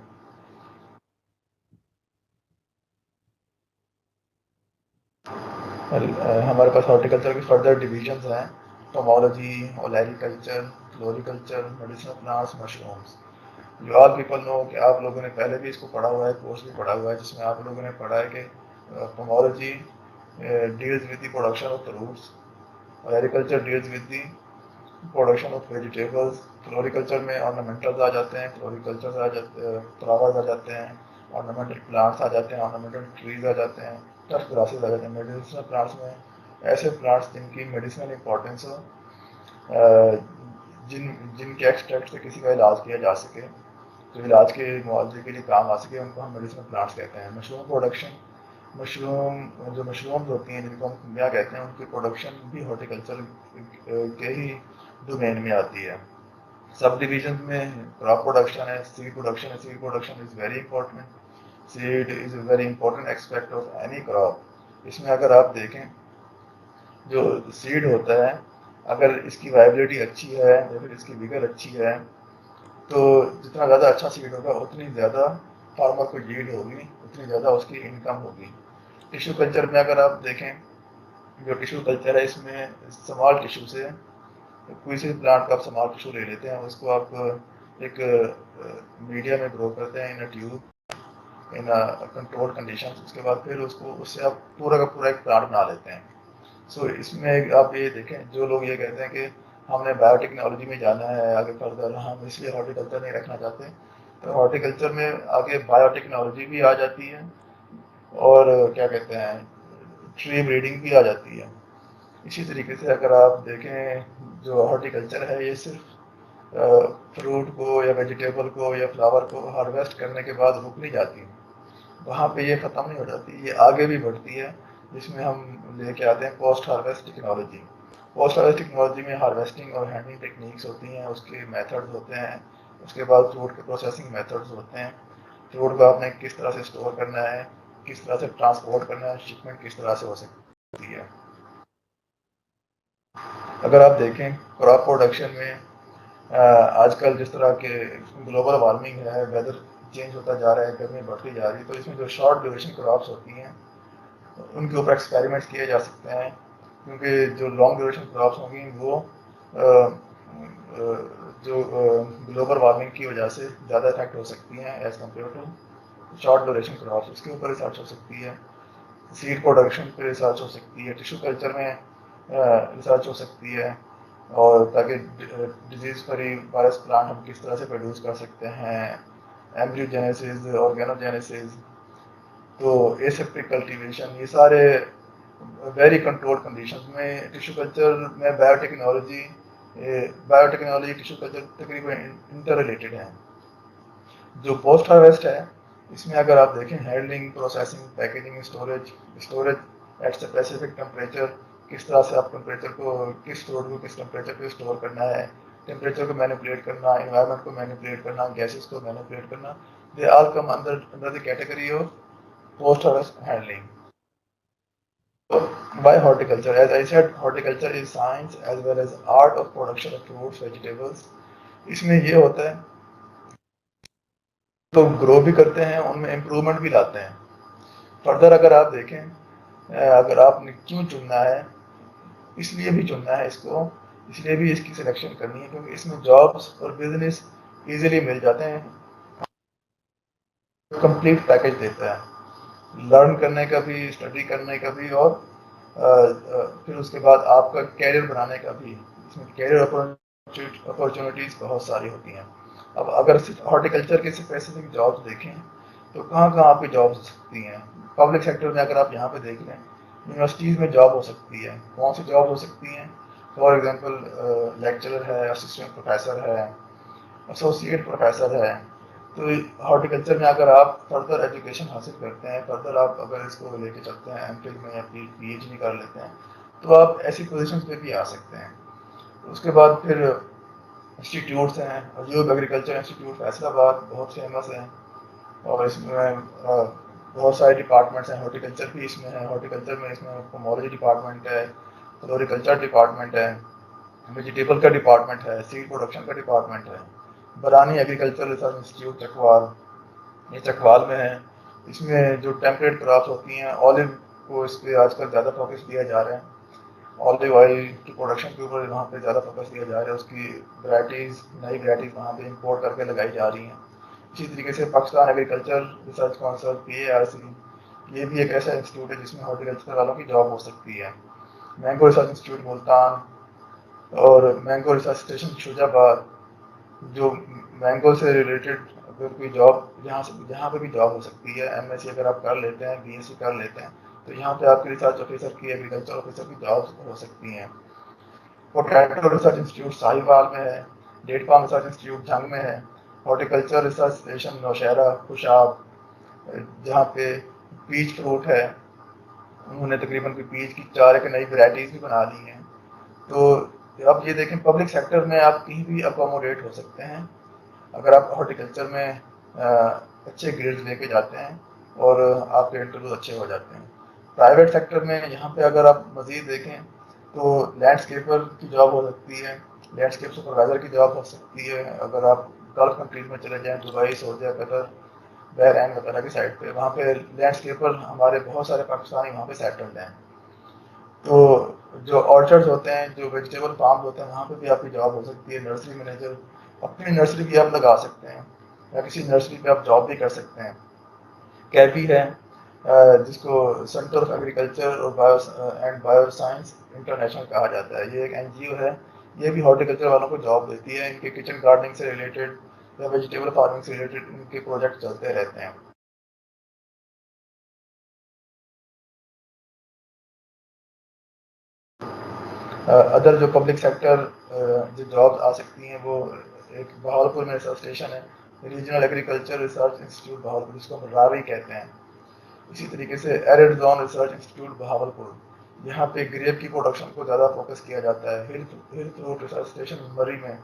ہمارے پاس ہارٹیکلچر کے فردر ڈویژنز ہیں, ٹومالوجی, اولیریکلچر, فلوریکلچر, میڈیسنل پلانٹس, مشرومس. جو آل پیپل نو کہ آپ لوگوں نے پہلے بھی اس کو پڑھا ہوا ہے, کورس بھی پڑھا ہوا ہے, جس میں آپ لوگوں نے پڑھا ہے کہ pomology deals with the production of fruits, agriculture deals with the production of vegetables, floriculture میں آرنامنٹلز آ جاتے ہیں, فلوریکلچر آ جاتے ہیں, فلاورز آ جاتے ہیں, آرنامنٹل پلانٹس آ جاتے ہیں, آرنامنٹل ٹریز آ جاتے ہیں, ٹف گراسز آ جاتے ہیں. میڈیسنل پلانٹس میں ایسے پلانٹس جن کی میڈیسنل امپورٹنس ہو، جن کے ایکسٹریکٹ سے کسی کا علاج کیا جا سکے، جو علاج کے معالجے کے لیے کام آ سکے، ان کو ہم میڈیسنل پلانٹس کہتے ہیں. مشروم پروڈکشن، جو مشرومز ہوتی ہیں جن کو ہم کھمیا کہتے ہیں، ان کی پروڈکشن بھی ہارٹیکلچر کے ہی ڈومین میں آتی ہے. سب ڈویژن میں کراپ پروڈکشن ہے، سیڈ پروڈکشن ہے. Sad production is very important. Seed is a very important aspect of any crop. اس میں اگر آپ دیکھیں جو سیڈ ہوتا ہے، اگر اس کی وائبلٹی اچھی ہے یا پھر اس کی وگر اچھی ہے، تو جتنا زیادہ اچھا سیڈ ہوگا اتنی زیادہ فارمر کو ییلڈ ہوگی، اتنی زیادہ اس کی انکم ہوگی. ٹیشو کلچر میں اگر آپ دیکھیں، جو ٹیشو کلچر ہے اس میں اسمال ٹیشو سے، کوئی سے پلانٹ کا آپ اسمال ٹیشو لے لیتے ہیں، اس کو آپ ایک میڈیا میں گرو کرتے ہیں ان اے ٹیوب ان کنٹرول کنڈیشن. اس کے بعد پھر اس سے آپ پورا کا پورا ایک پلانٹ بنا لیتے ہیں. سو اس میں آپ یہ دیکھیں، جو لوگ یہ کہتے ہیں کہ ہم نے بایو ٹیکنالوجی میں جانا ہے آگے فردر، ہم اس لیے ہارٹیکلچر نہیں رکھنا چاہتے، تو ہارٹیکلچر میں آگے بایو ٹیکنالوجی بھی آ جاتی ہے اور کیا کہتے ہیں ٹری بریڈنگ بھی آ جاتی ہے. اسی طریقے سے اگر آپ دیکھیں جو ہارٹیکلچر ہے یہ صرف فروٹ کو یا ویجیٹیبل کو یا فلاور کو ہارویسٹ کرنے کے بعد رک نہیں جاتی، وہاں پہ یہ ختم نہیں ہو جاتی، یہ آگے بھی بڑھتی ہے، جس میں ہم لے کے آتے ہیں post harvest technology. Post harvest technology میں ہارویسٹنگ اور ہینڈلنگ ٹیکنیکس ہوتی ہیں، اس کے میتھڈز ہوتے ہیں. اس کے بعد فروٹ کے پروسیسنگ میتھڈز ہوتے ہیں. فروٹ کو آپ نے کس طرح سے اسٹور کرنا ہے، کس طرح سے ٹرانسپورٹ کرنا ہے، شپمنٹ کس طرح سے ہو سکتی ہے. اگر آپ دیکھیں کراپ پروڈکشن میں آج کل جس طرح کے گلوبل وارمنگ ہے، ویدر چینج ہوتا جا رہا ہے، گرمی بڑھتی جا رہی ہے، تو اس میں جو شارٹ ڈیوریشن کراپس ہوتی ہیں ان کے اوپر ایکسپیریمنٹس کیے جا سکتے ہیں، کیونکہ جو لانگ ڈیوریشن کراپس ہوں گی وہ جو گلوبل وارمنگ کی وجہ سے زیادہ افیکٹ ہو سکتی ہیں as compare to short duration crops. اس کے اوپر ریسرچ ہو سکتی ہے. سیڈ پروڈکشن پہ ریسرچ ہو سکتی ہے. ٹیشو کلچر میں ریسرچ ہو سکتی ہے، اور تاکہ ڈیزیز فری وائرس پلانٹ ہم کس طرح سے پروڈیوس کر سکتے ہیں، ایمبریوجینیسز، آرگینوجینیسز، تو ایسیپٹک کلٹیویشن، یہ سارے ویری کنٹرول کنڈیشن میں ٹیشو کلچر میں بایو ٹیکنالوجی ٹیشو کلچر تقریباً انٹر ریلیٹڈ ہیں. جو پوسٹ ہارویسٹ ہے اس میں اگر آپ دیکھیں handling, processing, packaging, storage at specific temperature, کس طرح سے آپ ٹیمپریچر کو کس فروٹ کو کس ٹیمپریچر پہ اسٹور کرنا ہے، ٹیمپریچر کو مینیپولیٹ کرنا، انوائرمنٹ کو مینیپولیٹ کرنا، گیسز کو مینیپولیٹ کرنا، they all come under the category of post harvest handling. So, why horticulture? As I said, horticulture is science as well as art of production of fruits, vegetables. اس میں یہ ہوتا ہے تو گرو بھی کرتے ہیں، ان میں امپروومنٹ بھی لاتے ہیں. فردر اگر آپ دیکھیں، اگر آپ نے کیوں چننا ہے، اس لیے بھی چننا ہے اس کو، اس لیے بھی اس کی سلیکشن کرنی ہے کیونکہ اس میں جابس اور بزنس ایزیلی مل جاتے ہیں. کمپلیٹ پیکج دیتا ہے، لرن کرنے کا بھی، اسٹڈی کرنے کا بھی، اور پھر اس کے بعد آپ کا کیریئر بنانے کا بھی. اس میں کیریئر اپرچونیٹیز بہت ساری ہوتی ہیں. اب اگر صرف ہارٹیکلچر کے اسپیسیفک جابس دیکھیں تو کہاں کہاں آپ کی جابس ہو سکتی ہیں. پبلک سیکٹر میں اگر آپ یہاں پہ دیکھ لیں، یونیورسٹیز میں جاب ہو سکتی ہے. کون سی جاب ہو سکتی ہیں؟ فار ایگزامپل لیکچرر ہے، اسسٹنٹ پروفیسر ہے، ایسوسیٹ پروفیسر ہے. تو ہارٹیکلچر میں اگر آپ فردر ایجوکیشن حاصل کرتے ہیں، فردر آپ اگر اس کو لے کے چلتے ہیں، ایم فل میں یا پی ایچ ڈی کر لیتے ہیں، تو آپ ایسی پوزیشن پہ بھی آ سکتے ہیں. اس کے بعد پھر انسٹیٹیوٹس ہیں. ایوب ایگریکلچر انسٹیٹیوٹ فیصل آباد بہت فیمس ہے، اور اس میں بہت سارے ڈپارٹمنٹس ہیں. ہارٹیکلچر بھی اس میں ہے. ہارٹیکلچر میں اس میں پومولوجی ڈپارٹمنٹ ہے، فلوریکلچر ڈپارٹمنٹ ہے، ویجیٹیبل کا ڈپارٹمنٹ ہے، سیڈ پروڈکشن کا ڈپارٹمنٹ ہے. برانی ایگریکلچر ریسرچ انسٹیٹیوٹ چکوال، یہ چکوال میں ہے. اس میں جو ٹیمپریٹ کراپس ہوتی ہیں، آلو کو اس پہ آج کل زیادہ فوکس دیا جا رہا ہے. آلو آئل کی پروڈکشن کے اوپر وہاں پہ زیادہ فوکس دیا جا رہا ہے. اس کی ورائٹیز، نئی ورائٹیز وہاں پہ امپورٹ کر کے لگائی جا رہی ہیں. اسی طریقے سے Pakistan agriculture research council PARC، یہ بھی ایک ایسا انسٹیٹیوٹ ہے جس میں ہارٹیکلچر والوں کی جاب ہو سکتی ہے. مینگو ریسرچ انسٹیٹیوٹ ملتان، اور مینگو ریسرچ اسٹیشن شوجہ آباد، جو مینگو سے ریلیٹڈ اگر کوئی جاب جہاں پہ بھی جاب ہو سکتی ہے. MSc اگر آپ کر لیتے ہیں، BSc کر لیتے ہیں، تو یہاں پہ آپ کی ریسرچ آفیسر کی ایگریکلچر آفیسر کی جابس ہو سکتی ہیں. پوٹیٹو ریسرچ انسٹیٹیوٹ ساہیوال میں ہے, date farm research institute Jhang میں ہے, horticulture research station Nowshera Khushab جہاں پہ پیچ فروٹ ہے, انہوں نے تقریباً پیچ کی 4 ایک نئی ورائٹیز بھی بنا لی ہیں. تو اب یہ دیکھیں پبلک سیکٹر میں آپ کہیں بھی اکوموڈیٹ ہو سکتے ہیں اگر آپ ہارٹیکلچر میں اچھے گریڈ لے کے جاتے ہیں اور آپ کے انٹرویو اچھے ہو جاتے ہیں. پرائیویٹ سیکٹر میں یہاں پہ اگر آپ مزید دیکھیں تو لینڈسکیپر کی جاب ہو سکتی ہے, لینڈسکیپ سپروائزر کی جاب ہو سکتی ہے. اگر آپ گلف کنٹریز میں چلے جائیں, دبئی, سعودیہ, قطر, بحرین وغیرہ کی سائڈ پہ, وہاں پہ لینڈسکیپر ہمارے بہت سارے پاکستانی وہاں پہ سیٹلڈ ہیں. تو جو آرچرڈ ہوتے ہیں, جو ویجیٹیبل فارم ہوتے ہیں, وہاں پہ بھی آپ کی جاب ہو سکتی ہے. نرسری مینیجر, اپنی نرسری بھی آپ لگا سکتے ہیں یا کسی نرسری پہ آپ جاب بھی کر سکتے ہیں. کیفی ہے جس کو centre of agriculture and bio science international کہا جاتا ہے. یہ ایک NGO ہے, یہ بھی ہارٹیکلچر والوں کو جاب دیتی ہے. ان کے کچن گارڈننگ سے ریلیٹڈ یا ویجیٹیبل فارمنگ سے ریلیٹڈ ان کے پروجیکٹ چلتے رہتے ہیں. ادر جو پبلک سیکٹر جو جابس آ سکتی ہیں وہ ایک بہاولپور میں ریسرچ اسٹیشن ہے, regional agriculture research institute Bahawalpur, جس کو ہم راوی کہتے ہیں. اسی طریقے سے arid zone research institute Bahawalpur, یہاں پہ گریپ کی پروڈکشن کو زیادہ فوکس کیا جاتا ہے. ہل فروٹ ریسرچ اسٹیشن مری میں,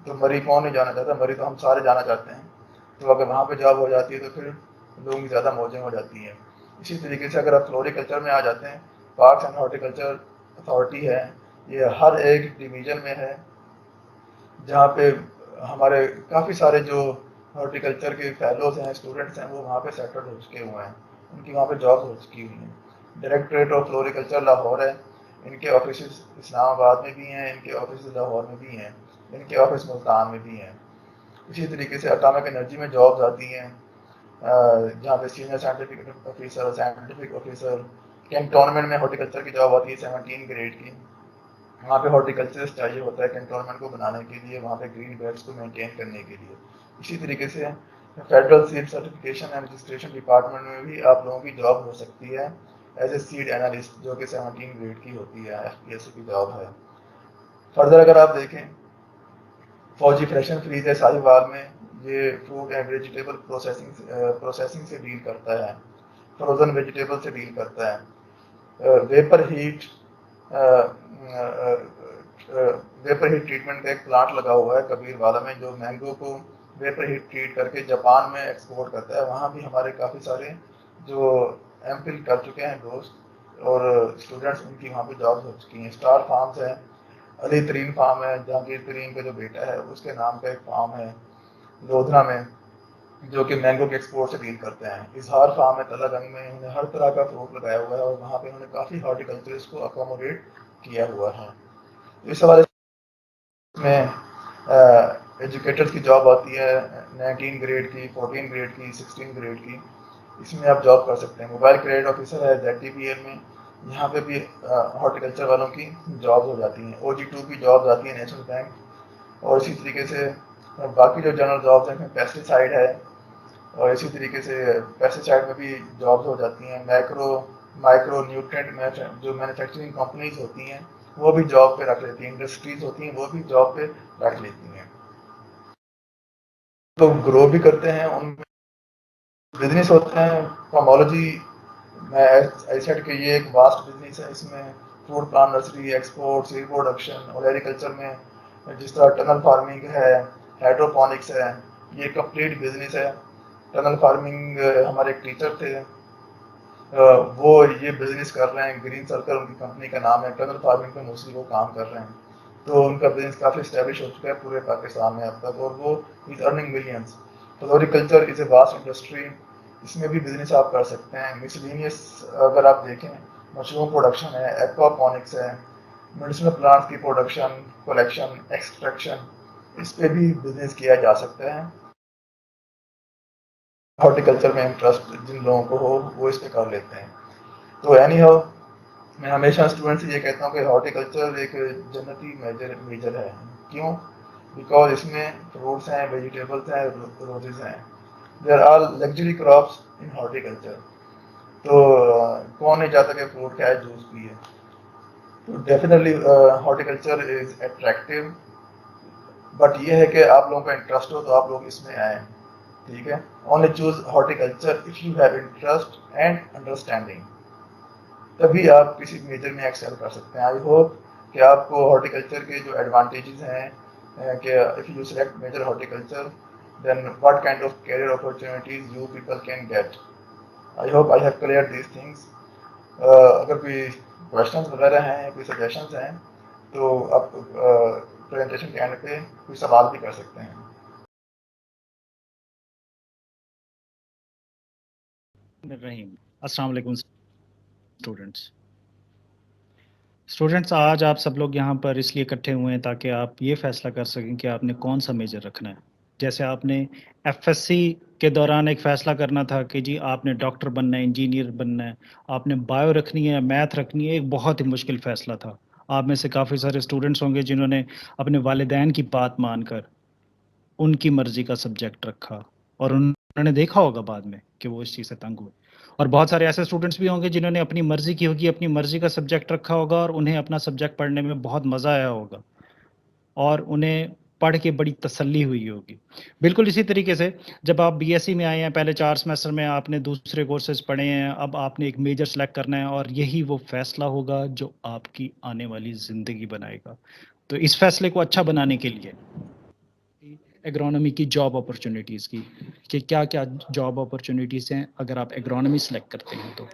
تو مری کون نہیں جانا چاہتا, مری تو ہم سارے جانا چاہتے ہیں. تو اگر وہاں پہ جاب ہو جاتی ہے تو پھر لوگوں کی زیادہ موجیں ہو جاتی ہیں. اسی طریقے سے اگر آپ فلوریکلچر میں آ جاتے ہیں, پارکس اینڈ ہارٹیکلچر اتھارٹی ہے, یہ ہر ایک ڈویژن میں ہے جہاں پہ ہمارے کافی سارے جو ہارٹیکلچر کے فیلوز ہیں, اسٹوڈنٹس ہیں, وہ وہاں پہ سیٹل ہو چکے ہوئے ہیں, ان کی وہاں پہ جاب ہو چکی ہوئی ہیں. ڈائریکٹریٹ آف فلوریکلچر لاہور ہے, ان کے آفیسز اسلام آباد میں بھی ہیں, ان کے آفیسز لاہور میں بھی ہیں, ان کے آفس ملتان میں بھی ہیں. اسی طریقے سے اٹامک انرجی میں جابز آتی ہیں جہاں پہ سینئر سائنٹیفک آفیسر. کینٹونمنٹ میں ہارٹیکلچر کی جاب آتی ہے 17 گریڈ کی, وہاں پہ ہارٹیکلچرسٹ چاہیے ہوتا ہے کینٹونمنٹ کو بنانے کے لیے, وہاں پہ گرین بیلٹس کو مینٹین کرنے کے لیے. اسی طریقے سے federal seed certification and registration department میں بھی آپ لوگوں کی جاب ہو سکتی ہے ایز اے سیڈ اینالسٹ, جو کہ 17 گریڈ کی ہوتی ہے, FPSC کی جاب ہے. فردر اگر آپ دیکھیں فوجی فریشن فریز ہے ساہیوال میں, یہ فروٹ اینڈ ویجیٹیبل پروسیسنگ سے ڈیل کرتا ہے, فروزن ویجیٹیبل سے ڈیل کرتا ہے. ویپر ہیٹ ٹریٹمنٹ کا ایک پلانٹ لگا ہوا ہے کبیر والا میں, جو مینگو کو ویپر ہیٹ ٹریٹ کر کے جاپان میں ایکسپورٹ کرتا ہے. وہاں بھی ہمارے کافی سارے جو MPhil کر چکے ہیں دوست اور اسٹوڈنٹس, ان کی وہاں پہ جابس ہو چکی ہیں. اسٹار فارمز ہے, علی ترین فارم ہے, جہانگیر ترین کا جو بیٹا ہے اس کے نام کا ایک فارم ہے لودھنا میں, جو کہ مینگو کے ایکسپورٹ سے ڈیل کرتے ہیں. اظہار فارم ہے تلا گنج میں, انہوں نے ہر طرح کا فروٹ لگایا ہوا ہے اور وہاں پہ انہوں نے کافی ہارٹیکلچرسٹ کو اکوموڈیٹ کیا ہوا ہے. اس حوالے میں ایجوکیٹرس کی جاب آتی ہے 19 گریڈ کی, 14 گریڈ کی, 16 گریڈ کی, اس میں آپ جاب کر سکتے ہیں. موبائل کریڈٹ آفیسر ہے ZTPL میں, یہاں پہ بھی ہارٹیکلچر والوں کی جاب ہو جاتی ہیں. OG2 کی جاب آتی ہے نیشنل بینک. اور اسی طریقے سے باقی جو جنرل جابس ہیں, پیسٹیسائڈ ہے, اور اسی طریقے سے پیسٹیسائڈ میں بھی جابس ہو جاتی ہیں. مائکرو نیوٹرینٹ جو مینوفیکچرنگ کمپنیز ہوتی ہیں وہ بھی جاب پہ رکھ لیتی ہیں, انڈسٹریز ہوتی ہیں وہ بھی جاب پہ رکھ لیتی ہیں. تو گرو بھی کرتے ہیں, ان میں بزنس ہوتے ہیں. فارمولوجی میں ایسیڈ کہ یہ ایک واسٹ بزنس ہے, اس میں food plan nursery, export, seed production, اور ایگریکلچر میں جس طرح ٹنل فارمنگ ہے, ہائیڈروپونکس ہے, یہ کمپلیٹ بزنس ہے. ٹنل فارمنگ ہمارے ایک ٹیچر تھے, وہ یہ بزنس کر رہے ہیں, گرین سرکل ان کی کمپنی کا نام ہے. ٹنل فارمنگ پہ موسٹلی وہ کام کر رہے ہیں, تو ان کا بزنس کافی اسٹیبلش ہو چکا ہے پورے پاکستان میں اب تک, اور وہ is earning millions. Floriculture is a vast industry, اس میں بھی بزنس آپ کر سکتے ہیں. مسلینیس اگر آپ دیکھیں, مشروم پروڈکشن ہے, ایکواپونکس ہے, میڈیسنل پلانٹس کی پروڈکشن, کلیکشن, ایکسٹریکشن, اس پہ بھی بزنس کیا جا سکتا ہے. ہارٹیکلچر میں انٹرسٹ جن لوگوں کو ہو وہ اس پہ کر لیتے ہیں. تو اینی ہاؤ میں ہمیشہ اسٹوڈنٹ سے یہ کہتا ہوں کہ ہارٹیکلچر ایک جنتی میجر ہے. کیوں؟ بیکاز اس میں فروٹس ہیں, ویجیٹیبلس ہیں, روزز ہیں. There are luxury crops in horticulture. تو کون نہیں چاہتا کہ فروٹ کھائے جوس پیے. تو definitely horticulture is attractive, but یہ ہے کہ آپ لوگوں کا انٹرسٹ ہو تو آپ لوگ اس میں آئیں. ٹھیک ہے، only choose horticulture if you have interest and understanding, تبھی آپ کسی میجر میں ایکسل کر سکتے ہیں. آئی ہوپ کہ آپ کو ہارٹیکلچر کے جو ایڈوانٹیجز ہیں کہ if you select major horticulture then what kind of career opportunities you people can get. I hope I have clear these things. اگر کوئی کوشچنس وغیرہ ہیں، کوئی سجیشنس ہیں تو آپ پریزنٹیشن کے اینڈ پہ کوئی سوال بھی کر سکتے ہیں. رحیم، السلام علیکم اسٹوڈنٹس. آج آپ سب لوگ یہاں پر اس لیے اکٹھے ہوئے ہیں تاکہ آپ یہ فیصلہ کر سکیں کہ آپ نے کون سا میجر رکھنا ہے. جیسے آپ نے ایف ایس سی کے دوران ایک فیصلہ کرنا تھا کہ جی آپ نے ڈاکٹر بننا ہے، انجینئر بننا ہے، آپ نے بایو رکھنی ہے، میتھ رکھنی ہے. ایک بہت ہی مشکل فیصلہ تھا. آپ میں سے کافی سارے اسٹوڈنٹس ہوں گے جنہوں نے اپنے والدین کی بات مان کر ان کی مرضی کا سبجیکٹ رکھا، اور انہوں نے دیکھا ہوگا بعد میں کہ وہ اس چیز سے تنگ ہوئے. اور بہت سارے ایسے اسٹوڈنٹس بھی ہوں گے جنہوں نے اپنی مرضی کی ہوگی، اپنی مرضی کا سبجیکٹ رکھا ہوگا اور انہیں اپنا سبجیکٹ پڑھنے میں بہت مزہ آیا ہوگا اور انہیں پڑھ کے بڑی تسلی ہوئی ہوگی. بالکل اسی طریقے سے جب آپ بی ایس سی میں آئے ہیں، پہلے 4 سمیسٹر میں آپ نے دوسرے کورسز پڑھے ہیں، اب آپ نے ایک میجر سلیکٹ کرنا ہے اور یہی وہ فیصلہ ہوگا جو آپ کی آنے والی زندگی بنائے گا. تو اس فیصلے کو اچھا بنانے کے لیے ایگرونومی کی جاب اپرچونیٹیز کی کہ کیا کیا جاب اپرچونیٹیز ہیں اگر آپ ایگرونومی سلیکٹ کرتے ہیں تو.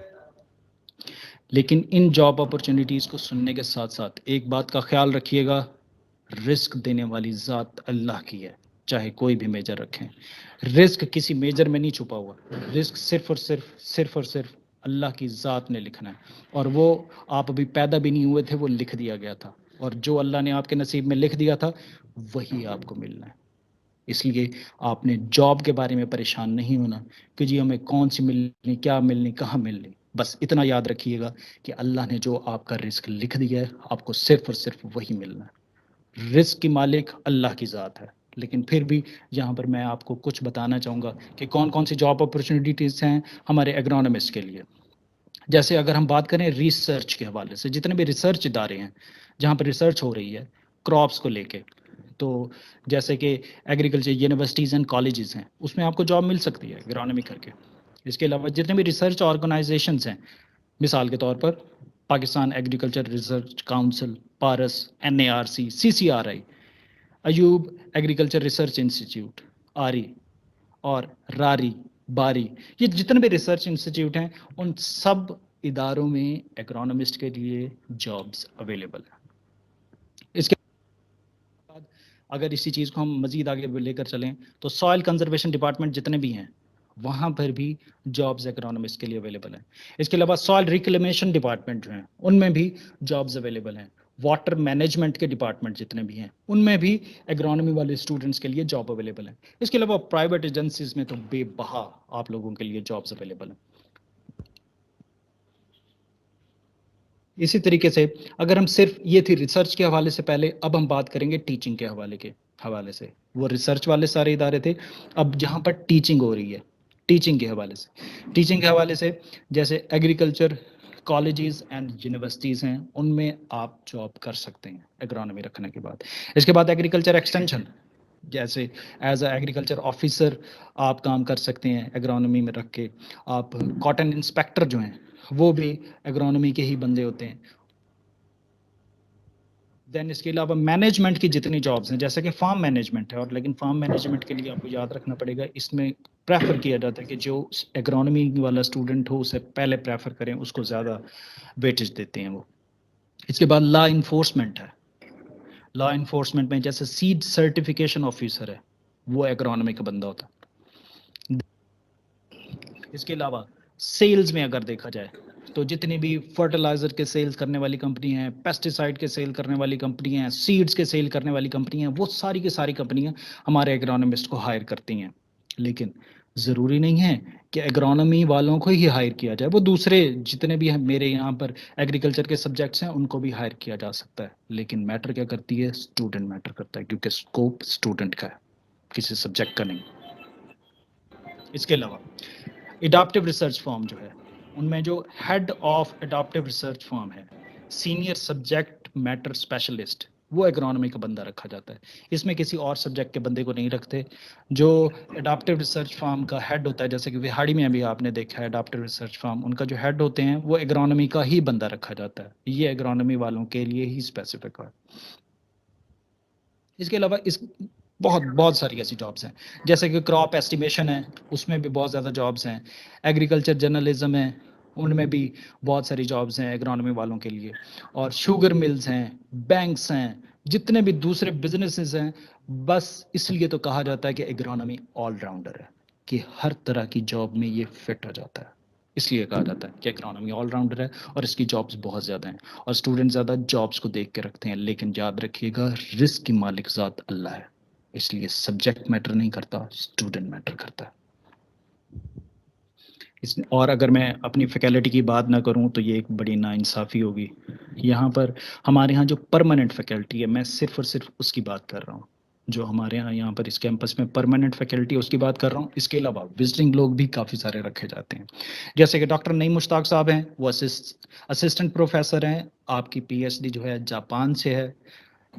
لیکن ان جاب اپرچونیٹیز کو سننے کے ساتھ ساتھ ایک بات کا خیال رکھیے گا، رسک دینے والی ذات اللہ کی ہے، چاہے کوئی بھی میجر رکھیں. رسک کسی میجر میں نہیں چھپا ہوا، رسک صرف اور صرف اللہ کی ذات نے لکھنا ہے، اور وہ آپ ابھی پیدا بھی نہیں ہوئے تھے، وہ لکھ دیا گیا تھا، اور جو اللہ نے آپ کے نصیب میں لکھ دیا تھا وہی آپ کو ملنا ہے. اس لیے آپ نے جاب کے بارے میں پریشان نہیں ہونا کہ جی ہمیں کون سی ملنی، کیا ملنی، کہاں ملنی. بس اتنا یاد رکھیے گا کہ اللہ نے جو آپ کا رزق لکھ دیا ہے آپ کو صرف اور صرف وہی ملنا ہے. رزق کی مالک اللہ کی ذات ہے. لیکن پھر بھی یہاں پر میں آپ کو کچھ بتانا چاہوں گا کہ کون کون سی جاب اپرچونیٹیز ہیں ہمارے ایگرونومسٹ کے لیے. جیسے اگر ہم بات کریں ریسرچ کے حوالے سے، جتنے بھی ریسرچ ادارے ہیں جہاں پر ریسرچ ہو رہی ہے کراپس کو لے کے، تو جیسے کہ ایگریکلچر یونیورسٹیز اینڈ کالجز ہیں، اس میں آپ کو جاب مل سکتی ہے ایگرونومی کر کے. اس کے علاوہ جتنے بھی ریسرچ آرگنائزیشنز ہیں، مثال کے طور پر پاکستان ایگریکلچر ریسرچ کاؤنسل، پارس، NARC، CCRI، Ayub agriculture research institute, آری، اور راری، باری، یہ جتنے بھی ریسرچ انسٹیٹیوٹ ہیں ان سب اداروں میں ایگرونومسٹ کے لیے جابز اویلیبل ہیں. اس کے بعد اگر اسی چیز کو ہم مزید آگے لے کر چلیں تو سوائل کنزرویشن ڈپارٹمنٹ جتنے بھی ہیں وہاں پر بھی جابز ایگرونومسٹ کے لیے اویلیبل ہیں. اس کے علاوہ سوائل ریکلیمیشن ڈپارٹمنٹ جو ہیں ان میں بھی جابز اویلیبل ہیں. واٹر مینجمنٹ کے ڈپارٹمنٹ جتنے بھی ہیں ان میں بھی ایگرونومی والے اسٹوڈنٹس کے لیے جاب اویلیبل ہیں. اس کے علاوہ پرائیویٹ ایجنسیز میں تو بے بہا آپ لوگوں کے لیے جابز اویلیبل ہیں. اسی طریقے سے اگر ہم صرف یہ تھی ریسرچ کے حوالے سے پہلے، اب ہم بات کریں گے ٹیچنگ کے حوالے سے. وہ ریسرچ والے سارے ادارے تھے، اب جہاں پر ٹیچنگ ہو رہی ہے ٹیچنگ کے حوالے سے جیسے ایگریکلچر کالجز اینڈ یونیورسٹیز ہیں ان میں آپ جاب کر سکتے ہیں ایگرونومی رکھنے کے بعد. اس کے بعد ایگریکلچر ایکسٹینشن، جیسے ایز اے ایگریکلچر آفیسر آپ کام کر سکتے ہیں ایگرونومی میں رکھ کے. آپ کاٹن انسپیکٹر جو ہیں وہ بھی ایگرونومی کے ہی بندے ہوتے ہیں. دین اس کے علاوہ مینجمنٹ کی جتنی جابس ہیں جیسے کہ فارم مینجمنٹ ہے، اور لیکن فارم مینجمنٹ کے لیے آپ کو یاد رکھنا پڑے گا اس میں پریفر کیا جاتا ہے کہ جو ایگرونومی والا اسٹوڈنٹ ہو اسے پہلے پریفر کریں، اس کو زیادہ ویٹیج دیتے ہیں وہ. اس کے بعد لا انفورسمنٹ ہے. لا انفورسمنٹ میں جیسے سیڈ سرٹیفکیشن آفیسر ہے وہ ایگرونومی کا بندہ ہوتا ہے. اس کے علاوہ سیلز میں اگر دیکھا جائے تو جتنی بھی فرٹیلائزر کے سیلز کرنے والی کمپنی ہیں، پیسٹیسائڈ کے سیل کرنے والی کمپنی ہیں، سیڈز کے سیل کرنے والی کمپنی ہیں، وہ ساری کی ساری کمپنیاں ہمارے ایگرونومسٹ کو ہائر کرتی ہیں. لیکن ضروری نہیں ہے کہ ایگرونومی والوں کو ہی ہائر کیا جائے، وہ دوسرے جتنے بھی ہیں میرے یہاں پر ایگریکلچر کے سبجیکٹس ہیں ان کو بھی ہائر کیا جا سکتا ہے. لیکن میٹر کیا کرتی ہے؟ اسٹوڈنٹ میٹر کرتا ہے، کیونکہ اسکوپ اسٹوڈنٹ کا ہے، کسی سبجیکٹ کا نہیں. اس کے علاوہ اڈاپٹیو ریسرچ فارم جو ہے ان میں جو head of adaptive research farm ہے، سینئر سبجیکٹ میٹر اسپیشلسٹ، وہ اگرانومی کا بندہ رکھا جاتا ہے. اس میں کسی اور سبجیکٹ کے بندے کو نہیں رکھتے. جو اڈاپٹیو ریسرچ فارم کا ہیڈ ہوتا ہے، جیسے کہ وہاڑی میں ابھی آپ نے دیکھا ہے اڈاپٹیو ریسرچ فارم، ان کا جو ہیڈ ہوتے ہیں وہ اگرانومی کا ہی بندہ رکھا جاتا ہے. یہ اگرانومی والوں کے لیے ہی اسپیسیفک ہے. اس کے علاوہ بہت ساری ایسی جابس ہیں، جیسے کہ کراپ ایسٹیمیشن ہے، اس میں بھی بہت زیادہ جابس ہیں. ایگریکلچر جرنلزم ہے، ان میں بھی بہت ساری جابس ہیں اگرانومی والوں کے لیے. اور شوگر ملز ہیں، بینکس ہیں، جتنے بھی دوسرے بزنسز ہیں، بس اس لیے تو کہا جاتا ہے کہ اگرانومی آل راؤنڈر ہے، کہ ہر طرح کی جاب میں یہ فٹ ہو جاتا ہے. اس لیے کہا جاتا ہے کہ اکانومی آل راؤنڈر ہے، اور اس کی جابس بہت زیادہ ہیں، اور اسٹوڈنٹ زیادہ جابس کو دیکھ کے رکھتے ہیں. لیکن یاد رکھیے گا، رزق کی مالک ذات اللہ ہے، اس لیے سبجیکٹ میٹر نہیں کرتا، اسٹوڈنٹ میٹر کرتا ہے. اور اگر میں اپنی فیکلٹی کی بات نہ کروں تو یہ ایک بڑی ناانصافی ہوگی. یہاں پر ہمارے ہاں جو پرماننٹ فیکلٹی ہے، میں صرف اور صرف اس کی بات کر رہا ہوں. جو ہمارے یہاں پر اس کیمپس میں پرماننٹ فیکلٹی، اس کی بات کر رہا ہوں. اس کے علاوہ وزٹنگ لوگ بھی کافی سارے رکھے جاتے ہیں، جیسے کہ ڈاکٹر نعیم مشتاق صاحب ہیں، وہ اسسٹنٹ پروفیسر ہیں. آپ کی پی ایچ ڈی جو ہے جاپان سے ہے.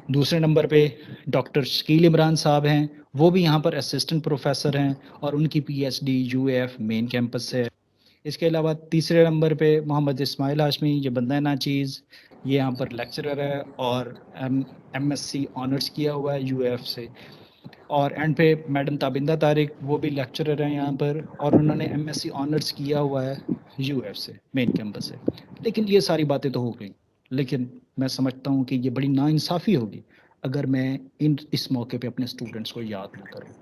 دوسرے نمبر پہ ڈاکٹر شکیل عمران صاحب ہیں، وہ بھی یہاں پر اسسٹنٹ پروفیسر ہیں، اور ان کی P H D U A F main campus سے ہے. اس کے علاوہ تیسرے نمبر پہ محمد اسماعیل ہاشمی، یہ بندہ ناچیز، یہ یہاں پر لیکچرر ہے اور ایم ایس سی آنرس کیا ہوا ہے یو ایف سے. اور اینڈ پہ میڈم تابندہ طارق، وہ بھی لیکچرر ہیں یہاں پر، اور انہوں نے ایم ایس سی آنرس کیا ہوا ہے یو ایف سے، مین کیمپس سے. لیکن یہ ساری باتیں تو ہو گئیں، لیکن میں سمجھتا ہوں کہ یہ بڑی ناانصافی ہوگی اگر میں اس موقع پہ اپنے اسٹوڈنٹس کو یاد نہ کروں،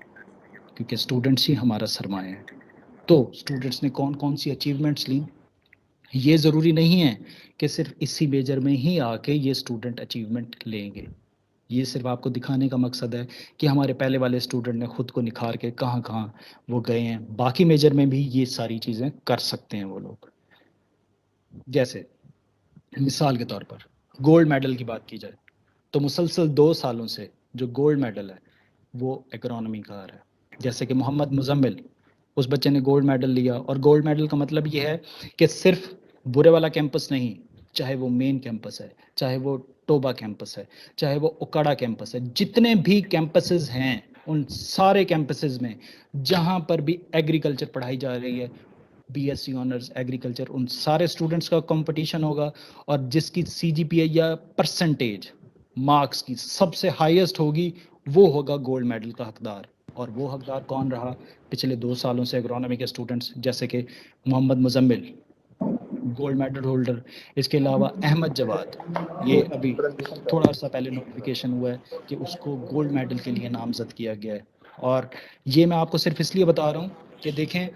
کیونکہ اسٹوڈنٹس ہی ہمارا سرمایہ ہے. تو اسٹوڈنٹس نے کون کون سی اچیومنٹس لیں، یہ ضروری نہیں ہے کہ صرف اسی میجر میں ہی آ کے یہ اسٹوڈنٹ اچیومنٹ لیں گے. یہ صرف آپ کو دکھانے کا مقصد ہے کہ ہمارے پہلے والے اسٹوڈنٹ نے خود کو نکھار کے کہاں کہاں وہ گئے ہیں. باقی میجر میں بھی یہ ساری چیزیں کر سکتے ہیں وہ لوگ. جیسے مثال کے طور پر گولڈ میڈل کی بات کی جائے تو مسلسل 2 سالوں سے جو گولڈ میڈل ہے وہ اکانومی کا ہے. جیسے کہ محمد مزمل، اس بچے نے گولڈ میڈل لیا، اور گولڈ میڈل کا مطلب یہ ہے کہ صرف برے والا کیمپس نہیں، چاہے وہ مین کیمپس ہے، چاہے وہ ٹوبا کیمپس ہے، چاہے وہ اوکاڑا کیمپس ہے، جتنے بھی کیمپسز ہیں ان سارے کیمپسز میں جہاں پر بھی ایگریکلچر پڑھائی جا رہی ہے، B S C honours agriculture, ان سارے اسٹوڈنٹس کا کمپٹیشن ہوگا. اور جس کی سی جی پی آئی یا پرسنٹیج مارکس کی سب سے ہائیسٹ ہوگی، وہ ہوگا گولڈ میڈل کا حقدار. اور وہ حقدار کون رہا پچھلے 2 سالوں سے اگرانومی کے اسٹوڈنٹس؟ جیسے کہ محمد مزمل، گولڈ میڈل ہولڈر. اس کے علاوہ احمد جواد، یہ ابھی تھوڑا سا پہلے نوٹیفیکیشن ہوا ہے کہ اس کو گولڈ میڈل کے لیے نامزد کیا گیا ہے. اور یہ میں آپ کو صرف اس لیے بتا رہا ہوں کہ دیکھیں،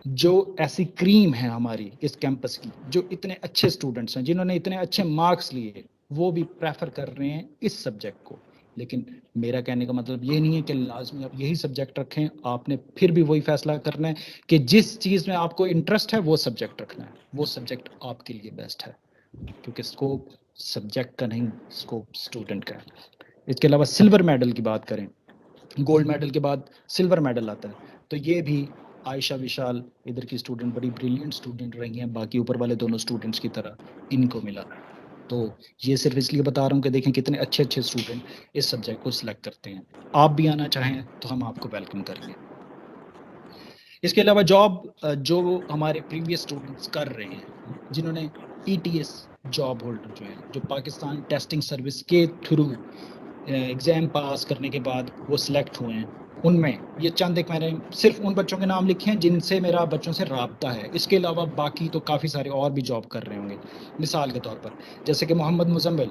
جو ایسی کریم ہے ہماری اس کیمپس کی، جو اتنے اچھے اسٹوڈنٹس ہیں جنہوں نے اتنے اچھے مارکس لیے، وہ بھی پریفر کر رہے ہیں اس سبجیکٹ کو. لیکن میرا کہنے کا مطلب یہ نہیں ہے کہ لازمی آپ یہی سبجیکٹ رکھیں. آپ نے پھر بھی وہی فیصلہ کرنا ہے کہ جس چیز میں آپ کو انٹرسٹ ہے وہ سبجیکٹ رکھنا ہے، وہ سبجیکٹ آپ کے لیے بیسٹ ہے، کیونکہ اسکوپ سبجیکٹ کا نہیں، اسکوپ اسٹوڈنٹ کا ہے. اس کے علاوہ سلور میڈل کی بات کریں، گولڈ میڈل کے بعد سلور میڈل آتا ہے، تو یہ بھی عائشہ وشال ادھر کی اسٹوڈنٹ بڑی بریلینٹ اسٹوڈنٹ رہی ہیں، باقی اوپر والے دونوں اسٹوڈنٹس کی طرح ان کو ملا. تو یہ صرف اس لیے بتا رہا ہوں کہ دیکھیں کتنے اچھے اچھے اسٹوڈنٹ اس سبجیکٹ کو سلیکٹ کرتے ہیں. آپ بھی آنا چاہیں تو ہم آپ کو ویلکم کریں گے. اس کے علاوہ جاب جو ہمارے پریویس اسٹوڈنٹس کر رہے ہیں، جنہوں نے P T S job holder جو ہیں، جو پاکستان ٹیسٹنگ سروس کے تھرو ایگزام پاس کرنے کے بعد وہ سلیکٹ ہوئے ہیں، ان میں یہ چند ایک میں نے صرف ان بچوں کے نام لکھے ہیں جن سے میرا بچوں سے رابطہ ہے. اس کے علاوہ باقی تو کافی سارے اور بھی جاب کر رہے ہوں گے. مثال کے طور پر جیسے کہ محمد مزمل،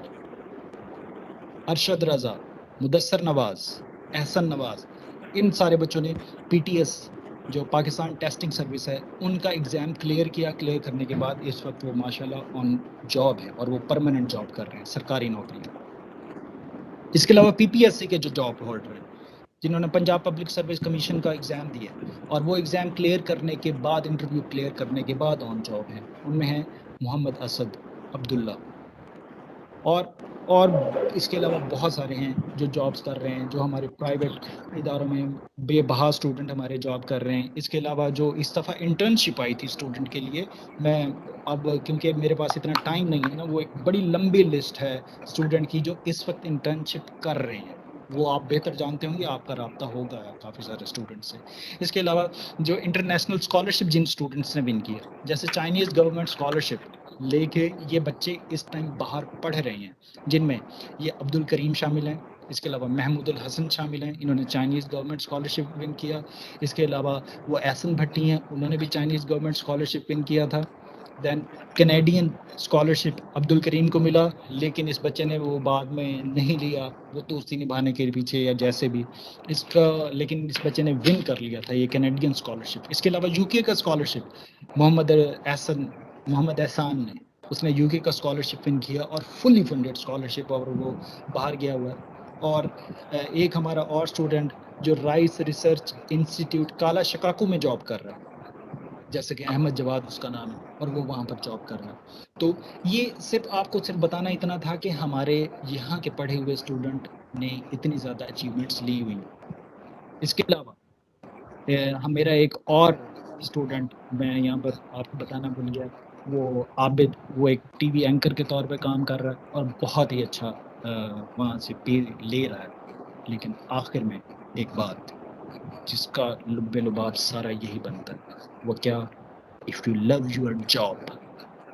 ارشد رضا، مدثر نواز، احسن نواز، ان سارے بچوں نے پی ٹی ایس جو پاکستان ٹیسٹنگ سروس ہے ان کا ایگزام کلیئر کیا. کلیئر کرنے کے بعد اس وقت وہ ماشاءاللہ آن جاب ہے، اور وہ پرماننٹ جاب کر رہے ہیں، سرکاری نوکریاں. اس کے علاوہ پی پی ایس سی کے جو جاب ہولڈر ہیں، جنہوں نے پنجاب پبلک سروس کمیشن کا ایگزام دیا اور وہ ایگزام کلیئر کرنے کے بعد، انٹرویو کلیئر کرنے کے بعد آن جاب ہیں، ان میں ہیں محمد اسد، عبداللہ. اور اور اس کے علاوہ بہت سارے ہیں جو جابس کر رہے ہیں، جو ہمارے پرائیویٹ اداروں میں بے بہا اسٹوڈنٹ ہمارے جاب کر رہے ہیں. اس کے علاوہ جو اس دفعہ انٹرنشپ آئی تھی اسٹوڈنٹ کے لیے، میں اب کیونکہ میرے پاس اتنا ٹائم نہیں ہے نا، وہ ایک بڑی لمبی لسٹ ہے اسٹوڈنٹ کی جو اس وقت انٹرنشپ کر رہے ہیں. وہ آپ بہتر جانتے ہوں گے، آپ کا رابطہ ہوگا کافی سارے اسٹوڈنٹ سے. اس کے علاوہ جو انٹرنیشنل اسکالرشپ جن اسٹوڈنٹس نے ون کیا، جیسے چائنیز گورنمنٹ اسکالرشپ لے کے یہ بچے اس ٹائم باہر پڑھ رہے ہیں، جن میں یہ عبد الکریم شامل ہیں. اس کے علاوہ محمود الحسن شامل ہیں، انہوں نے چائنیز گورنمنٹ اسکالرشپ ون کیا. اس کے علاوہ وہ احسن بھٹی ہیں، انہوں نے بھی چائنیز گورنمنٹ اسکالرشپ ون کیا تھا. دین کینیڈین اسکالرشپ عبد الکریم کو ملا، لیکن اس بچے نے وہ بعد میں نہیں لیا، وہ دوستی نبھانے کے پیچھے یا جیسے بھی اس کا، لیکن اس بچے نے ون کر لیا تھا یہ کینیڈین اسکالرشپ. اس کے علاوہ یو کے کا اسکالرشپ محمد احسان نے، اس نے یو کے کا اسکالرشپ ون کیا اور فلی فنڈیڈ اسکالرشپ، اور وہ باہر گیا ہوا ہے. اور ایک ہمارا اور اسٹوڈنٹ جو رائس ریسرچ انسٹیٹیوٹ کالا شکاکو میں جاب کر رہا ہے، جیسے کہ احمد جواد اس کا نام ہے، اور وہ وہاں پر جاب کر رہا ہے. تو یہ صرف آپ کو صرف بتانا اتنا تھا کہ ہمارے یہاں کے پڑھے ہوئے اسٹوڈنٹ نے اتنی زیادہ اچیومنٹس لی ہوئی. اس کے علاوہ میرا ایک اور اسٹوڈنٹ میں یہاں پر آپ کو بتانا بھول گیا، وہ عابد، وہ ایک ٹی وی اینکر کے طور پہ کام کر رہا ہے اور بہت ہی اچھا وہاں سے پے لے رہا ہے. لیکن آخر میں ایک بات جس کا لب لباب سارا یہی بنتا ہے، وہ کیا؟ If you love your job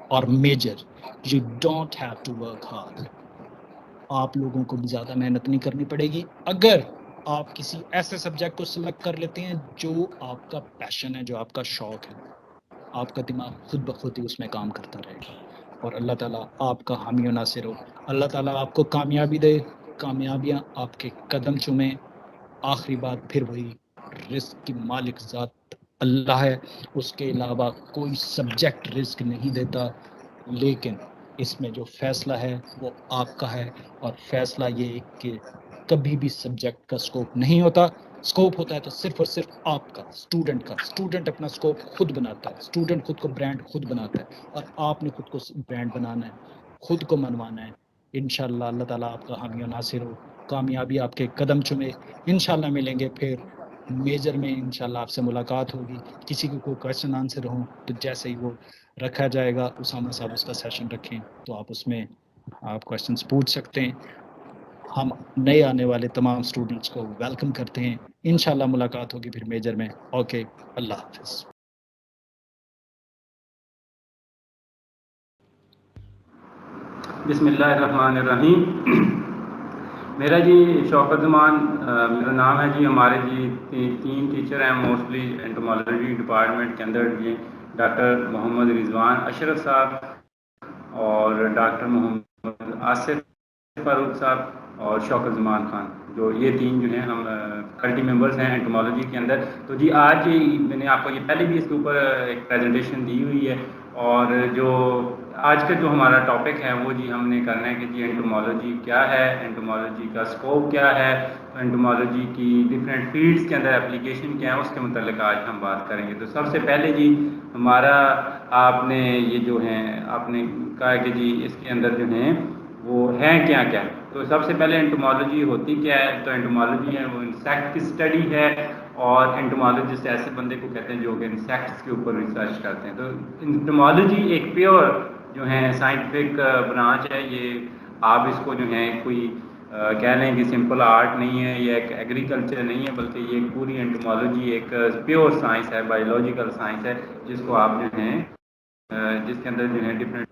or major you don't have to work hard. آپ لوگوں کو بھی زیادہ محنت نہیں کرنی پڑے گی اگر آپ کسی ایسے سبجیکٹ کو سلیکٹ کر لیتے ہیں جو آپ کا پیشن ہے، جو آپ کا شوق ہے. آپ کا دماغ خود بخود ہی اس میں کام کرتا رہے گا، اور اللہ تعالیٰ آپ کا حامی و ناصر ہو. اللہ تعالیٰ آپ کو کامیابی دے، کامیابیاں آپ کے قدم چومیں. آخری بات پھر وہی، رزق کی مالک ذات اللہ ہے، اس کے علاوہ کوئی سبجیکٹ رزق نہیں دیتا. لیکن اس میں جو فیصلہ ہے وہ آپ کا ہے، اور فیصلہ یہ کہ کبھی بھی سبجیکٹ کا سکوپ نہیں ہوتا. سکوپ ہوتا ہے تو صرف اور صرف آپ کا، اسٹوڈنٹ کا. اسٹوڈنٹ اپنا سکوپ خود بناتا ہے، اسٹوڈنٹ خود کو برانڈ خود بناتا ہے، اور آپ نے خود کو برانڈ بنانا ہے، خود کو منوانا ہے. انشاءاللہ اللہ تعالیٰ آپ کا حامی و ناصر ہو، کامیابی آپ کے قدم چومے. انشاءاللہ ملیں گے پھر میجر میں، انشاءاللہ آپ سے ملاقات ہوگی. کسی کو کوئی کویشچن آنسر ہوں تو جیسے ہی وہ رکھا جائے گا، اسامہ صاحب اس کا سیشن رکھیں تو آپ اس میں آپ کویشچنس پوچھ سکتے ہیں. ہم نئے آنے والے تمام اسٹوڈنٹس کو ویلکم کرتے ہیں. انشاءاللہ ملاقات ہوگی پھر میجر میں. اوکے، اللہ حافظ. بسم اللہ الرحمن الرحیم. میرا جی شوکت زمان میرا نام ہے جی. ہمارے جی تین ٹیچر ہیں موسٹلی انٹومالوجی ڈپارٹمنٹ کے اندر جی، ڈاکٹر محمد رضوان اشرف صاحب اور ڈاکٹر محمد آصف فاروق صاحب اور شوکت زمان خان، جو یہ تین جو ہیں ہم فیکلٹی ممبرس ہیں انٹومالوجی کے اندر. تو جی آج میں نے آپ کو یہ پہلے بھی اس کے اوپر ایک پریزنٹیشن دی ہوئی ہے، اور جو آج کا جو ہمارا ٹاپک ہے وہ جی ہم نے کرنا ہے کہ جی انٹومالوجی کیا ہے، انٹومالوجی کا اسکوپ کیا ہے، انٹومالوجی کی ڈفرینٹ فیلڈس کے اندر اپلیکیشن کیا ہے، اس کے متعلق آج ہم بات کریں گے. تو سب سے پہلے جی ہمارا آپ نے یہ جو ہیں آپ نے کہا کہ جی اس کے اندر جو ہیں وہ ہیں کیا کیا. تو سب سے پہلے انٹومالوجی ہوتی کیا ہے؟ تو انٹومالوجی ہے وہ انسیکٹ کی اسٹڈی ہے، اور انٹومالوجسٹ ایسے بندے کو کہتے ہیں جو کہ انسیکٹس کے اوپر ریسرچ کرتے ہیں. تو انٹومالوجی ایک پیور جو ہے سائنٹیفک برانچ ہے. یہ آپ اس کو جو ہے کوئی کہہ لیں کہ سمپل آرٹ نہیں ہے، یہ ایک ایگریکلچر نہیں ہے، بلکہ یہ ایک پوری انٹومالوجی ایک پیور سائنس ہے، بایولوجیکل سائنس ہے، جس کو آپ جو ہیں جس کے اندر جو ہے ڈفرینٹ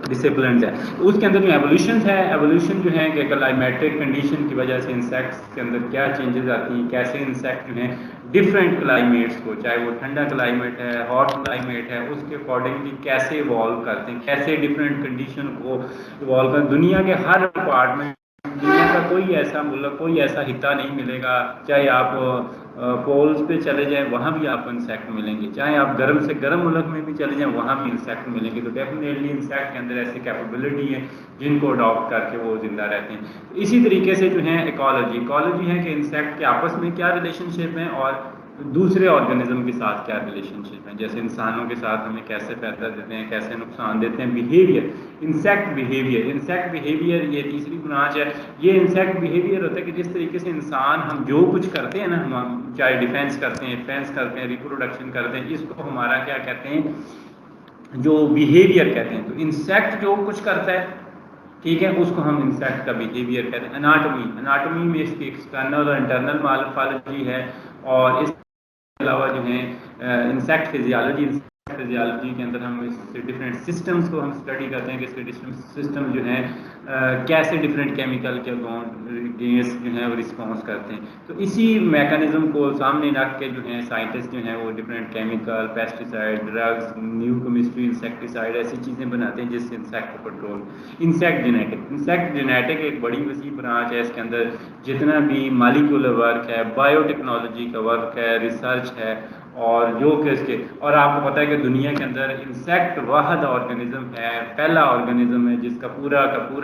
ڈسپلنز ہیں. اس کے اندر جو ایولیوشنز ہے، ایولیوشن جو ہے کہ کلائمیٹک کنڈیشن کی وجہ سے انسیکٹس کے اندر کیا چینجز آتی ہیں، کیسے انسیکٹ جو ہیں ڈفرینٹ کلائمیٹس کو، چاہے وہ ٹھنڈا کلائمیٹ ہے، ہاٹ کلائمیٹ ہے، اس کے اکارڈنگلی کیسے ایوالو کرتے ہیں، کیسے ڈفرینٹ کنڈیشن کو ایوالو کرتے ہیں. دنیا کے ہر پارٹ میں، دنیا کا کوئی ایسا ملک، کوئی ایسا خطہ نہیں ملے گا، چاہے آپ پولز پہ چلے جائیں وہاں بھی آپ کو انسیکٹ ملیں گے، چاہے آپ گرم سے گرم ملک میں بھی چلے جائیں وہاں بھی انسیکٹ ملیں گے. تو ڈیفینیٹلی انسیکٹ کے اندر ایسی کیپیبلٹی ہے جن کو اڈاپٹ کر کے وہ زندہ رہتے ہیں. اسی طریقے سے جو ہے ایکالوجی ہے کہ انسیکٹ کے آپس میں کیا ریلیشن شپ ہیں، اور دوسرے آرگنزم کے ساتھ کیا ریلیشن شپ ہے، جیسے انسانوں کے ساتھ ہمیں کیسے فائدہ دیتے ہیں، کیسے نقصان دیتے ہیں. بیہیویئر، انسیکٹ بیہیویئر یہ تیسری برانچ ہے. یہ انسیکٹ بیہیویئر ہوتا ہے کہ جس طریقے سے انسان ہم جو کچھ کرتے ہیں نا، ہم چاہے ڈیفینس کرتے ہیں ریپروڈکشن کرتے ہیں، اس کو ہمارا کیا کہتے ہیں، جو بیہیویئر کہتے ہیں. تو انسیکٹ جو کچھ کرتا ہے، ٹھیک ہے، اس کو ہم انسیکٹ کا بیہیویئر کہتے ہیں. اناٹومی میں اس کی ایکسٹرنل اور انٹرنل مارفالوجی ہے، اور اس کے علاوہ جو ہے انسیکٹ فزیالوجی کے اندر ہم اس کے ڈفرینٹ سسٹمز کو ہم اسٹڈی کرتے ہیں کہ اس کے سسٹم جو ہیں کیسے ڈفرینٹ کیمیکل کے اگینسٹ جو ہیں وہ رسپانس کرتے ہیں. تو اسی میکانزم کو سامنے رکھ کے جو ہیں سائنٹسٹ جو ہیں وہ different chemical, pesticide, drugs, new chemistry, insecticide ایسی چیزیں بناتے ہیں جس سے انسیکٹ کو کنٹرول. انسیکٹ جینیٹک ایک بڑی وسیع برانچ ہے. اس کے اندر جتنا بھی مالیکولر ورک ہے، بایو ٹیکنالوجی کا ورک ہے، ریسرچ ہے، اور جو کہ اس کے، اور آپ کو پتہ ہے کہ دنیا کے اندر انسیکٹ واحد آرگنزم ہے، پہلا آرگنزم ہے جس کا پورا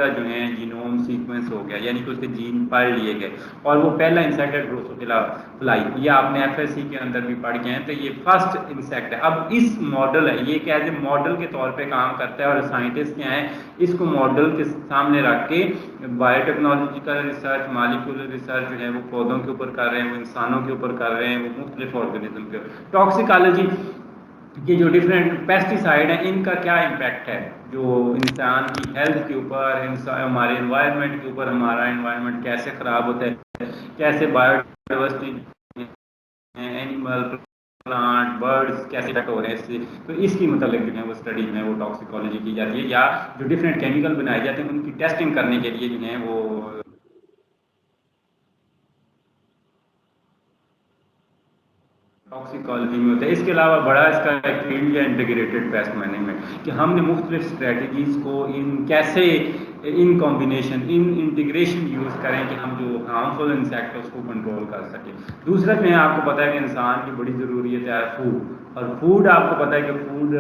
جو ہے جینوم سیکوینس ہو گیا، یعنی کہ اس کے جین پڑھ لیے گئے، اور وہ پہلا انسیکٹ ہے ڈروسوفیلا فلائی. یہ آپ نے FSC کے اندر بھی پڑھ گئے ہیں. تو یہ فرسٹ انسیکٹ ہے. اب اس ماڈل ہے، یہ ایک ایز اے ماڈل کے طور پہ کام کرتا ہے، اور سائنٹسٹ کیا ہیں اس کو ماڈل کے سامنے رکھ کے bio technological research, molecular research جو ہے وہ پودوں کے اوپر کر رہے ہیں، وہ انسانوں کے اوپر کر رہے ہیں، وہ مختلف آرگنزم کے. ٹاکسیکالوجی کے جو ڈفرینٹ پیسٹیسائڈ ہیں ان کا کیا امپیکٹ ہے جو انسان کی ہیلتھ کے اوپر، ہمارے انوائرمنٹ کے اوپر، ہمارا انوائرمنٹ کیسے خراب ہوتا ہے، کیسے biodiversity, animal, plant, birds کیسے افیکٹ ہو رہے ہیں اس سے. تو اس کی متعلق جو ہے وہ اسٹڈی جو ہے وہ ٹاکسیکالوجی کی جاتی ہے، یا جو ڈفرینٹ کیمیکل بنائے جاتے ہیں ان کی ٹیسٹنگ کرنے کے لیے جو ہیں وہ ٹاکسیکالوجی میں ہوتا ہے. اس کے علاوہ بڑا اس کا ایک فیلڈ ہے انٹیگریٹڈ پیسٹ مینجمنٹ، کہ ہم نے مختلف اسٹریٹجیز کو کیسے ان کمبینیشن، انٹیگریشن یوز کریں کہ ہم جو ہارمفل انسیکٹ ہے اس کو کنٹرول کر سکیں. دوسرا میں آپ کو پتہ ہے کہ انسان کی بڑی ضروریت ہے فوڈ، اور فوڈ آپ کو پتہ ہے کہ فوڈ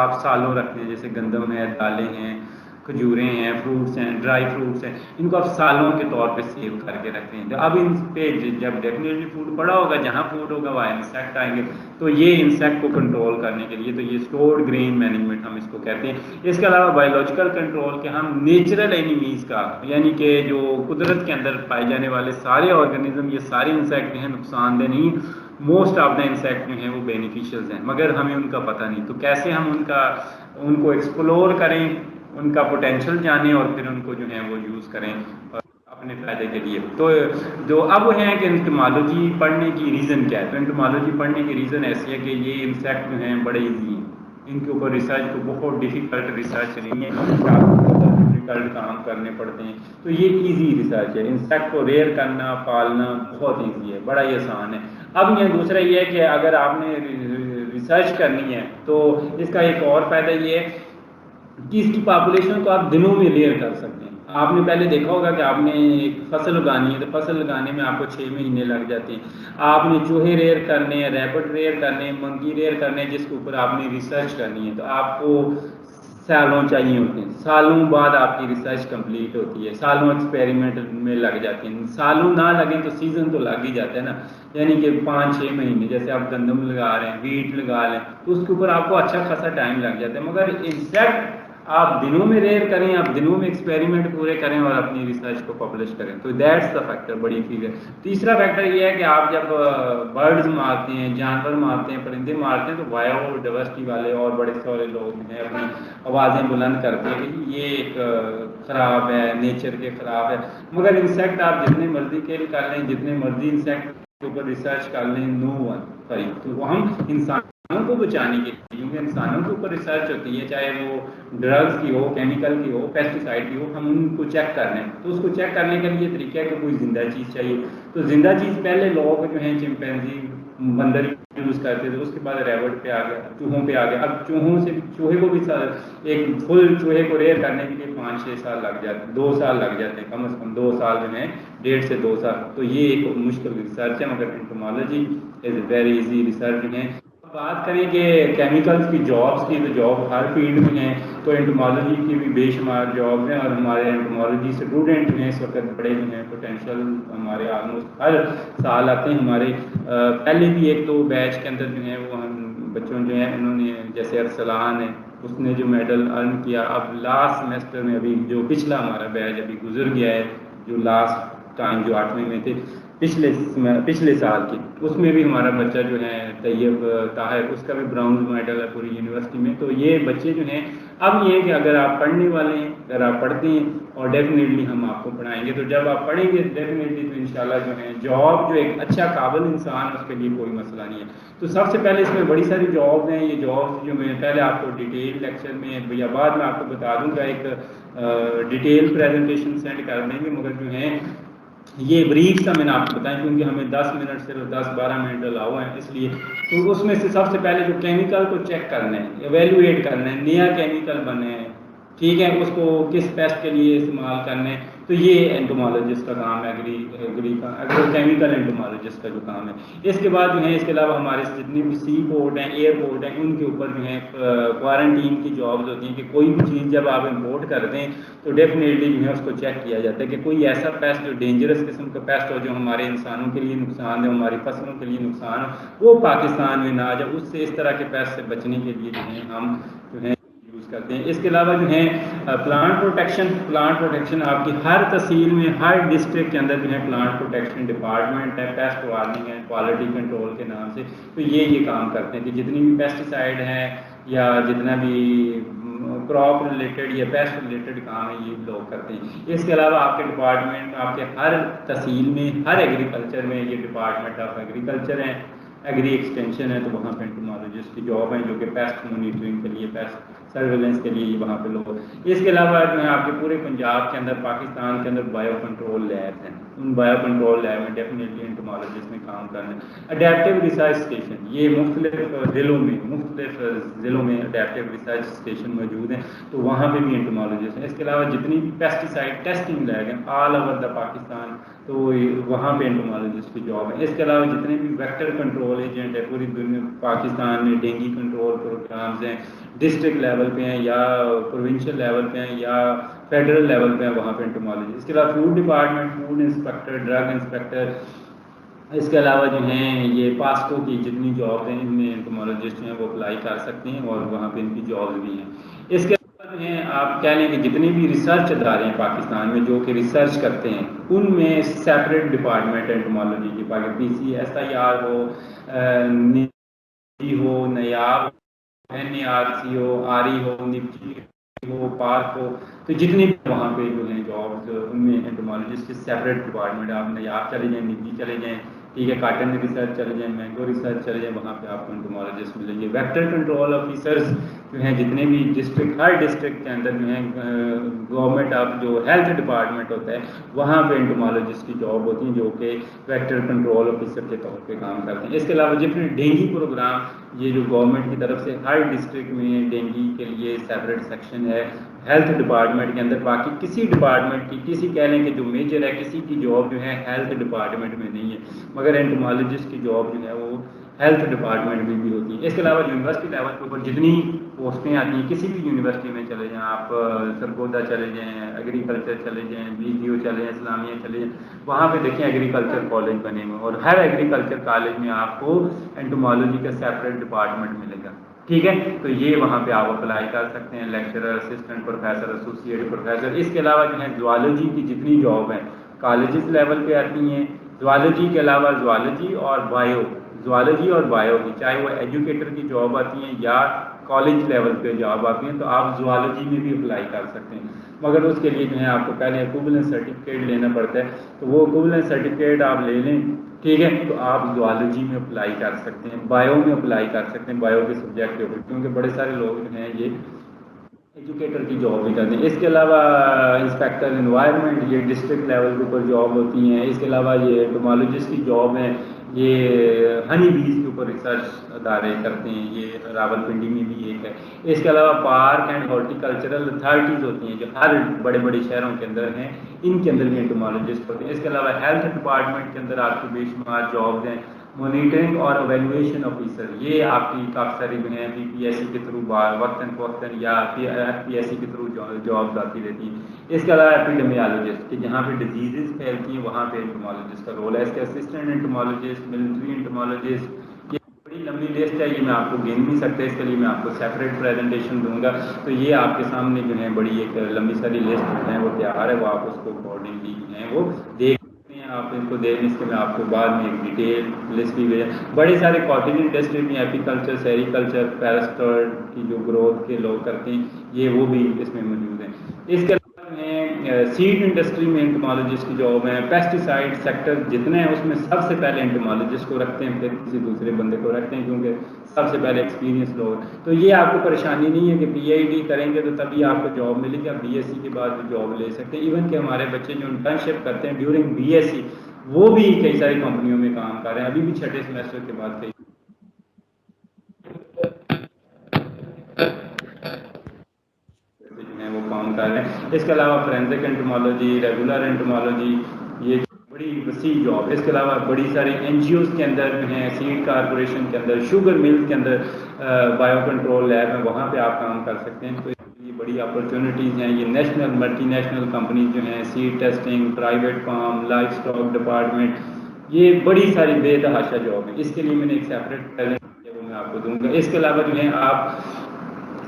آپ سالوں رکھتے ہیں، جیسے گندم ہے، دالیں ہیں، کھجوریں ہیں، فروٹس ہیں، ڈرائی فروٹس ہیں، ان کو آپ سالوں کے طور پہ سیو کر کے رکھتے ہیں. اب ان پہ جب ڈیفینیٹلی فوڈ پڑا ہوگا، جہاں فوڈ ہوگا وہاں انسیکٹ آئیں گے. تو یہ انسیکٹ کو کنٹرول کرنے کے لیے تو یہ اسٹورڈ گرین مینجمنٹ ہم اس کو کہتے ہیں. اس کے علاوہ بایولوجیکل کنٹرول کے ہم نیچرل اینیمیز کا، یعنی کہ جو قدرت کے اندر پائے جانے والے سارے آرگنزم، یہ سارے انسیکٹ ہیں نقصان دہ نہیں، موسٹ آف دا انسیکٹ جو ہیں وہ بینیفیشیلز ہیں، مگر ہمیں ان کا پتہ نہیں. تو کیسے ہم ان کو ایکسپلور کریں، ان کا پوٹینشیل جانیں، اور پھر ان کو جو ہے وہ یوز کریں اپنے فائدے کے لیے. تو جو اب ہیں کہ انٹمالوجی پڑھنے کی ریزن کیا ہے. تو انٹمالوجی پڑھنے کی ریزن ایسی ہے کہ یہ انسیکٹ جو ہیں بڑے ایزی ہیں، ان کے اوپر ریسرچ کو بہت ڈیفیکلٹ ریسرچ نہیں ہے، ڈیفیکلٹ کام کرنے پڑتے ہیں. تو یہ ایزی ریسرچ ہے. انسیکٹ کو ریئر کرنا، پالنا بہت ایزی ہے، بڑا ہی آسان ہے. اب یہ دوسرا یہ ہے کہ اگر آپ نے ریسرچ کرنی ہے تو اس کا ایک اور فائدہ یہ ہے کہ اس کی پاپولیشن کو آپ دنوں میں ریئر کر سکتے ہیں. آپ نے پہلے دیکھا ہوگا کہ آپ نے ایک فصل اگانی ہے تو فصل لگانے میں آپ کو 6 مہینے لگ جاتے ہیں. آپ نے چوہے ریئر کرنے ہیں، ریبٹ ریئر کرنے ہیں، منکی ریئر کرنے ہیں، جس کے اوپر آپ نے ریسرچ کرنی ہے تو آپ کو سالوں چاہیے ہوتے ہیں. سالوں بعد آپ کی ریسرچ کمپلیٹ ہوتی ہے، سالوں ایکسپیریمنٹ میں لگ جاتے ہیں. سالوں نہ لگیں تو سیزن تو لگ ہی جاتا ہے نا، یعنی کہ 5-6 مہینے. جیسے آپ گندم لگا رہے ہیں، ویٹ لگا لیں تو اس کے اوپر آپ کو اچھا خاصا ٹائم لگ جاتا ہے. مگر انسیکٹ آپ دنوں میں ریئر کریں، آپ دنوں میں ایکسپیریمنٹ پورے کریں اور اپنی ریسرچ کو پبلش کریں. تو دیٹس دا فیکٹر، بڑی چیز ہے. تیسرا فیکٹر یہ ہے کہ آپ جب برڈز مارتے ہیں، جانور مارتے ہیں، پرندے مارتے ہیں تو بایو ڈائیورسٹی والے اور بڑے سارے لوگ ہیں اپنی آوازیں بلند کرتے ہیں کہ یہ ایک خراب ہے، نیچر کے خلاف ہے. مگر انسیکٹ آپ جتنے مرضی کیل کر لیں، جتنے مرضی انسیکٹ کے اوپر ریسرچ کر لیں، نو ون سوری. تو ہم انسانوں کو بچانے کے لیے، کیونکہ انسانوں کے اوپر ریسرچ ہوتی ہے، چاہے وہ ڈرگز کی ہو، کیمیکل کی ہو، پیسٹیسائڈ کی ہو، ہم ان کو چیک کر لیں. تو اس کو چیک کرنے کا یہ طریقہ ہے کہ کوئی زندہ چیز چاہیے. تو زندہ چیز پہلے لوگ جو ہیں چمپینزی، بندر یوز کرتے تھے، اس کے بعد ریبٹ پہ آ گیا، چوہوں پہ آ گیا. اب چوہے کو بھی ایک فل چوہے کو ریئر کرنے کے لیے 5-6 سال لگ جاتے ہیں، 2 سال لگ جاتے ہیں، کم از کم 2 سال جو ہیں، 1.5 سے 2 سال. تو یہ ایک مشکل ریسرچ ہے، مگر انٹومالوجی از اے ویری ایزی ریسرچ ہے. بات کریں کہ کیمیکلز کی جابس کی، تو جاب ہر فیلڈ میں ہیں، تو انٹومالوجی کی بھی بے شمار جابس ہیں، اور ہمارے انٹومالوجی اسٹوڈنٹ جو ہیں اس وقت بڑے جو ہیں پوٹینشیل ہمارے آلموسٹ ہر سال آتے ہیں ہمارے۔ پہلے بھی ایک دو بیچ کے اندر جو ہیں وہ ہم بچوں جو ہیں انہوں نے، جیسے ارسلان ہے اس نے جو میڈل ارن کیا، اب لاسٹ سیمسٹر میں ابھی جو پچھلا ہمارا بیچ ابھی گزر گیا ہے، جو لاسٹ ٹائم جو 8ویں میں تھے پچھلے سال کی، اس میں بھی ہمارا بچہ جو ہے طیب طاہر، اس کا بھی براؤنز میڈل ہے پوری یونیورسٹی میں۔ تو یہ بچے جو ہیں، اب یہ ہے کہ اگر آپ پڑھنے والے ہیں، اگر آپ پڑھتے ہیں، اور ڈیفینیٹلی ہم آپ کو پڑھائیں گے، تو جب آپ پڑھیں گے ڈیفینیٹلی تو انشاءاللہ جو ہے جاب جو ایک اچھا قابل انسان، اس کے لیے کوئی مسئلہ نہیں ہے۔ تو سب سے پہلے اس میں بڑی ساری جابs ہیں، یہ جابs جو میں پہلے آپ کو ڈیٹیل لیکچر میں یا بعد میں آپ کو بتا دوں گا، ایک ڈیٹیل پریزنٹیشن سینڈ کر دیں گے، مگر جو ہیں یہ بریف سا میں نے آپ کو بتایا، کیونکہ ہمیں 10 منٹ صرف 10-12 منٹ الاؤ ہیں، اس لیے تو اس میں سے سب سے پہلے جو کیمیکل کو چیک کرنا ہے، ایویلویٹ کرنا ہے، نیا کیمیکل بنے ہیں، ٹھیک ہے، اس کو کس پیسٹ کے لیے استعمال کرنا ہے، تو یہ انٹومالوجسٹ کا کام ہے، ایگرو کیمیکل انٹومالوجسٹ کا جو کام ہے۔ اس کے بعد جو ہے اس کے علاوہ ہمارے جتنی بھی سی پورٹ ہیں، ایئر پورٹ ہیں، ان کے اوپر جو ہے کوارنٹین کی جابز ہوتی ہیں، کہ کوئی بھی چیز جب آپ امپورٹ کرتے ہیں تو ڈیفینیٹلی جو ہے اس کو چیک کیا جاتا ہے کہ کوئی ایسا پیسٹ جو ڈینجرس قسم کا پیسٹ ہو، جو ہمارے انسانوں کے لیے نقصان دہ، ہماری فصلوں کے لیے نقصان ہو، وہ پاکستان میں نہ آ جائے۔ اس سے اس طرح کے پیسٹ سے بچنے کے لیے جو ہے ہم جو ہے یوز کرتے ہیں۔ اس کے علاوہ جو ہے پلانٹ پروٹیکشن آپ کی ہر تحصیل میں، ہر ڈسٹرکٹ کے اندر جو ہے پلانٹ پروٹیکشن ڈپارٹمنٹ ہے، پیسٹ وارننگ ہے، کوالٹی کنٹرول کے نام سے، تو یہ کام کرتے ہیں کہ جتنی بھی پیسٹیسائڈ ہیں یا جتنا بھی کراپ ریلیٹڈ یا پیسٹ ریلیٹڈ کام ہے، یہ لوگ کرتے ہیں۔ اس کے علاوہ آپ کے ڈپارٹمنٹ، آپ کے ہر تحصیل میں، ہر ایگریکلچر میں یہ ڈپارٹمنٹ آف ایگریکلچر ہیں، ایگری ایکسٹینشن ہے، تو وہاں پہ انٹومالوجسٹ کی جاب ہیں، جو کہ پیسٹ مانیٹرنگ کے لیے، پیسٹ سرویلنس کے لیے وہاں پہ لوگ۔ اس کے علاوہ جو ہے آپ کے پورے پنجاب کے اندر، پاکستان کے اندر بایو کنٹرول لیب ہیں، ان بایو کنٹرول لیب میں ڈیفینیٹلی انٹومالوجسٹ نے کام کرنا ہے۔ اڈیپٹیو ریسرچ اسٹیشن، یہ مختلف ضلعوں میں اڈیپٹیو ریسرچ اسٹیشن موجود ہیں، تو وہاں پہ بھی انٹومالوجسٹ ہیں۔ اس کے علاوہ جتنی بھی پیسٹیسائڈ ٹیسٹنگ لیب ہیں آل اوور دا پاکستان، تو وہاں پہ انٹومالوجسٹ کی جاب ہے۔ اس کے علاوہ جتنے بھی ویکٹر کنٹرول ایجنٹ ہے پوری دنیا پاکستان میں، ڈینگی کنٹرول پروگرامز ہیں، ڈسٹرکٹ لیول پہ ہیں یا پروونشل لیول پہ ہیں یا فیڈرل لیول پہ ہیں، وہاں پہ انٹومالوجسٹ۔ اس کے علاوہ food department, food inspector, drug inspector, اس کے علاوہ جو ہیں یہ پاسکو کی جتنی جاب ہیں، ان میں انٹومالوجسٹ ہیں وہ اپلائی کر سکتے ہیں، اور وہاں پہ ان کی جاب بھی ہیں۔ اس کے علاوہ جو ہیں آپ کہہ لیں کہ جتنے بھی ریسرچ ادارے ہیں پاکستان میں جو کہ ریسرچ کرتے ہیں، ان میں سیپریٹ ڈپارٹمنٹ ہے انٹومالوجی کی، PCSIR ہو، ہو، نیاب، NARC ہو، RE ہو، NIPT ہو، پارک ہو، تو جتنے بھی وہاں پہ جو ہیں جابس، ان میں انٹومالوجسٹ کے سیپریٹ ڈپارٹمنٹ، آپ نیاب چلے جائیں، NIPT چلے جائیں، ٹھیک ہے، کاٹن ریسرچ چلے جائیں، مینگو ریسرچ چلے جائیں، وہاں پہ آپ کو انٹومالوجسٹ ملیں گے۔ ویکٹر کنٹرول آفیسرز جو ہیں جتنے بھی ڈسٹرکٹ، ہر ڈسٹرکٹ کے اندر جو ہیں گورنمنٹ آف جو ہیلتھ ڈپارٹمنٹ ہوتا ہے، وہاں پہ انٹومالوجسٹ کی جاب ہوتی ہیں، جو کہ ویکٹر کنٹرول آفیسر کے طور پہ کام کرتے ہیں۔ اس کے علاوہ جتنے ڈینگی پروگرام، یہ جو گورنمنٹ کی طرف سے ہر ڈسٹرکٹ میں ڈینگی کے لیے سیپریٹ سیکشن ہے ہیلتھ ڈپارٹمنٹ کے اندر، باقی کسی ڈپارٹمنٹ کی، کسی کہہ لیں کہ جو میجر ہے، کسی کی جاب جو ہے ہیلتھ ڈپارٹمنٹ میں نہیں ہے، مگر انٹومالوجسٹ کی جاب جو ہے وہ ہیلتھ ڈپارٹمنٹ میں بھی ہوتی ہے۔ اس کے علاوہ یونیورسٹی لیول کے اوپر جتنی پوسٹیں آتی ہیں، کسی بھی یونیورسٹی میں چلے جائیں آپ، سرگودا چلے جائیں، ایگریکلچر چلے جائیں، BGU چلے جائیں، اسلامیہ چلے جائیں، وہاں پہ دیکھیں ایگریکلچر کالج بنے ہوئے، اور ہر ایگریکلچر کالج میں آپ کو انٹومالوجی کا سیپریٹ ڈپارٹمنٹ ملے گا، ٹھیک ہے، تو یہ وہاں پہ آپ اپلائی کر سکتے ہیں، lecturer, assistant professor, associate professor. اس کے علاوہ جو ہے زوالوجی کی جتنی جاب ہیں کالجز لیول پہ آتی ہیں، زوالوجی کے علاوہ زوالوجی اور بایو کی، چاہے وہ ایجوکیٹر کی جاب آتی ہیں یا کالج لیول پہ جاب آتی ہیں، تو آپ زوالوجی میں بھی اپلائی کر سکتے ہیں، مگر اس کے لیے جو ہے آپ کو پہلے ایکویولنٹ سرٹیفکیٹ لینا پڑتا ہے، تو وہ ایکویولنٹ سرٹیفکیٹ آپ لے لیں، ٹھیک ہے، تو آپ زوالوجی میں اپلائی کر سکتے ہیں، بایو میں اپلائی کر سکتے ہیں، بایو کے سبجیکٹ کے اوپر، کیونکہ بڑے سارے لوگ جو ہیں یہ ایجوکیٹر کی جاب بھی کرتے ہیں۔ اس کے علاوہ انسپیکٹر انوائرمنٹ، یہ ڈسٹرکٹ لیول کے اوپر جاب ہوتی ہیں۔ اس کے علاوہ یہ انٹومالوجسٹ کی جاب ہیں، یہ ہنی بیز کے اوپر ریسرچ ادارے کرتے ہیں، یہ راولپنڈی میں بھی ایک ہے۔ اس کے علاوہ پارک اینڈ ہارٹیکلچرل اتھارٹیز ہوتی ہیں جو ہر بڑے بڑے شہروں کے اندر ہیں، ان کے اندر بھی انٹومالوجسٹ ہوتے ہیں۔ اس کے علاوہ ہیلتھ ڈپارٹمنٹ کے اندر آپ کی بے شمار جابز ہیں، مانیٹرنگ اور ایویلویشن آفیسر، یہ آپ کی کافی ساری جو ہیں پی پی ایس سی کے تھرو وقتاً فوقتاً یا ایف پی ایس سی کے تھرو جابز آتی رہتی ہیں۔ اس کے علاوہ ایپیڈیمیالوجسٹ کہ جہاں پہ ڈیزیزز پھیلتی ہیں وہاں پہ انٹمالوجسٹ کا رول ہے، اس کے اسسٹنٹ انٹمالوجسٹ، ملٹری انٹمالوجسٹ، یہ بڑی لمبی لسٹ ہے، یہ میں آپ کو گن نہیں سکتا، اس کے لیے میں آپ کو سیپریٹ پریزنٹیشن دوں گا۔ تو یہ آپ کے سامنے جو ہے بڑی ایک لمبی ساری لسٹ جو ہے وہ تیار ہے، وہ آپ اس کو اکارڈنگلی جو ہے وہ دیکھ آپ ان کو دیکھیں، اس کے میں آپ کو بعد میں ایک ڈیٹیل لسٹ بھی بھیجیں۔ بڑے سارے کاٹیج انڈسٹری میں ایپیکلچر، سیریکلچر، پیراسٹر کی جو گروتھ کے لوگ کرتے ہیں یہ وہ بھی اس میں موجود ہیں۔ اس کے علاوہ سیڈ انڈسٹری میں انٹمالوجسٹ کی جاب ہے، پیسٹی سائڈ سیکٹر جتنے ہیں اس میں سب سے پہلے انٹمالوجسٹ کو رکھتے ہیں، پھر کسی دوسرے بندے کو رکھتے ہیں کیونکہ سب سے پہلے ایکسپیرینس لوگ ہیں۔ تو یہ آپ کو پریشانی نہیں ہے کہ پی ایچ ڈی کریں گے تو تبھی آپ کو جاب ملے گی، آپ بی ایس سی کے بعد بھی جاب لے سکتے ہیں۔ ایون کہ ہمارے بچے جو انٹرنشپ کرتے ہیں ڈیورنگ بی ایس سی وہ بھی کئی ساری کمپنیوں میں کام کر رہے ہیں، ابھی بھی چھٹے سیمسٹر کے بعد کئی جو ہیں وہ کام کر رہے ہیں۔ اس کے علاوہ فورینزک انٹمالوجی، ریگولر انٹمالوجی، یہ بڑی وسیع جاب۔ اس کے علاوہ بڑی ساری این جی اوز کے اندر جو ہیں، سیڈ کارپوریشن کے اندر، شوگر مل کے اندر بایو کنٹرول لیب ہے، وہاں پہ آپ کام کر سکتے ہیں۔ تو یہ بڑی اپرچونیٹیز ہیں، یہ نیشنل ملٹی نیشنل کمپنیز جو ہیں، seed testing, private farm, livestock department, یہ بڑی ساری بے تحاشا جاب ہے۔ اس کے لیے میں نے ایک سیپریٹ پریزنٹ وہ میں آپ کو دوں گا۔ اس کے علاوہ جو ہے آپ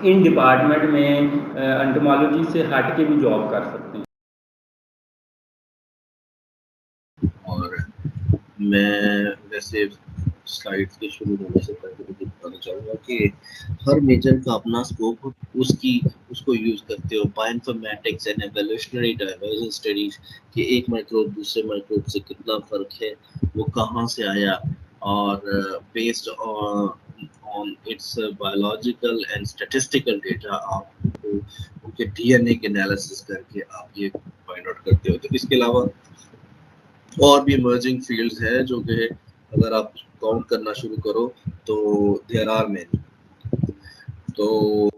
ان ڈپارٹمنٹ میں انٹمالوجی سے ہٹ کے بھی جاب کر سکتے ہیں۔ اور میں ویسے سلائڈس کے شروع ہونے سے پہلے مجھے بتانا چاہوں گا کہ ہر میجر کا اپنا اسکوپ، اس کو یوز کرتے ہو bioinformatics and evolutionary diversion studies کہ ایک مائکروب دوسرے مائکروب سے کتنا فرق ہے، وہ کہاں سے آیا، اور based on its biological and statistical data آپ کو ان کے ڈی این اے کے انالیسس کر کے آپ یہ فائنڈ آؤٹ کرتے ہو۔ تو اس کے علاوہ اور بھی ایمرجنگ فیلڈز ہے جو کہ اگر آپ کاؤنٹ کرنا شروع کرو تو دیر آر مینی۔ تو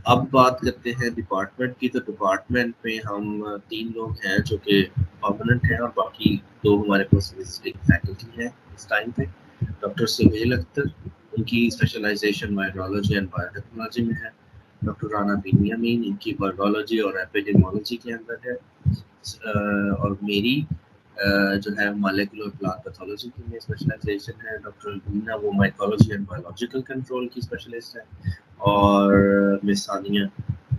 اب بات کرتے ہیں ڈپارٹمنٹ کی۔ تو ڈپارٹمنٹ میں ہم 3 لوگ ہیں جو کہ پرماننٹ ہیں، اور باقی 2 ہمارے پاس وزٹنگ فیکلٹی ہیں اس ٹائم پہ۔ ڈاکٹر سہیل اختر، ان کی اسپیشلائزیشن وائرالوجی اینڈ بایو ٹیکنالوجی میں ہے۔ ڈاکٹر رانا بنیامین، ان کی وائرالوجی اور ایپیڈیمیولوجی کے اندر ہے، اور میری جو ہے مالیکولر پلانٹ پیتھولوجی کی میں اسپیشلائزیشن ہے۔ ڈاکٹر البینا وہ مائیکالوجی اینڈ بایولوجیکل کنٹرول کی اسپیشلسٹ ہے، اور مس ثانیہ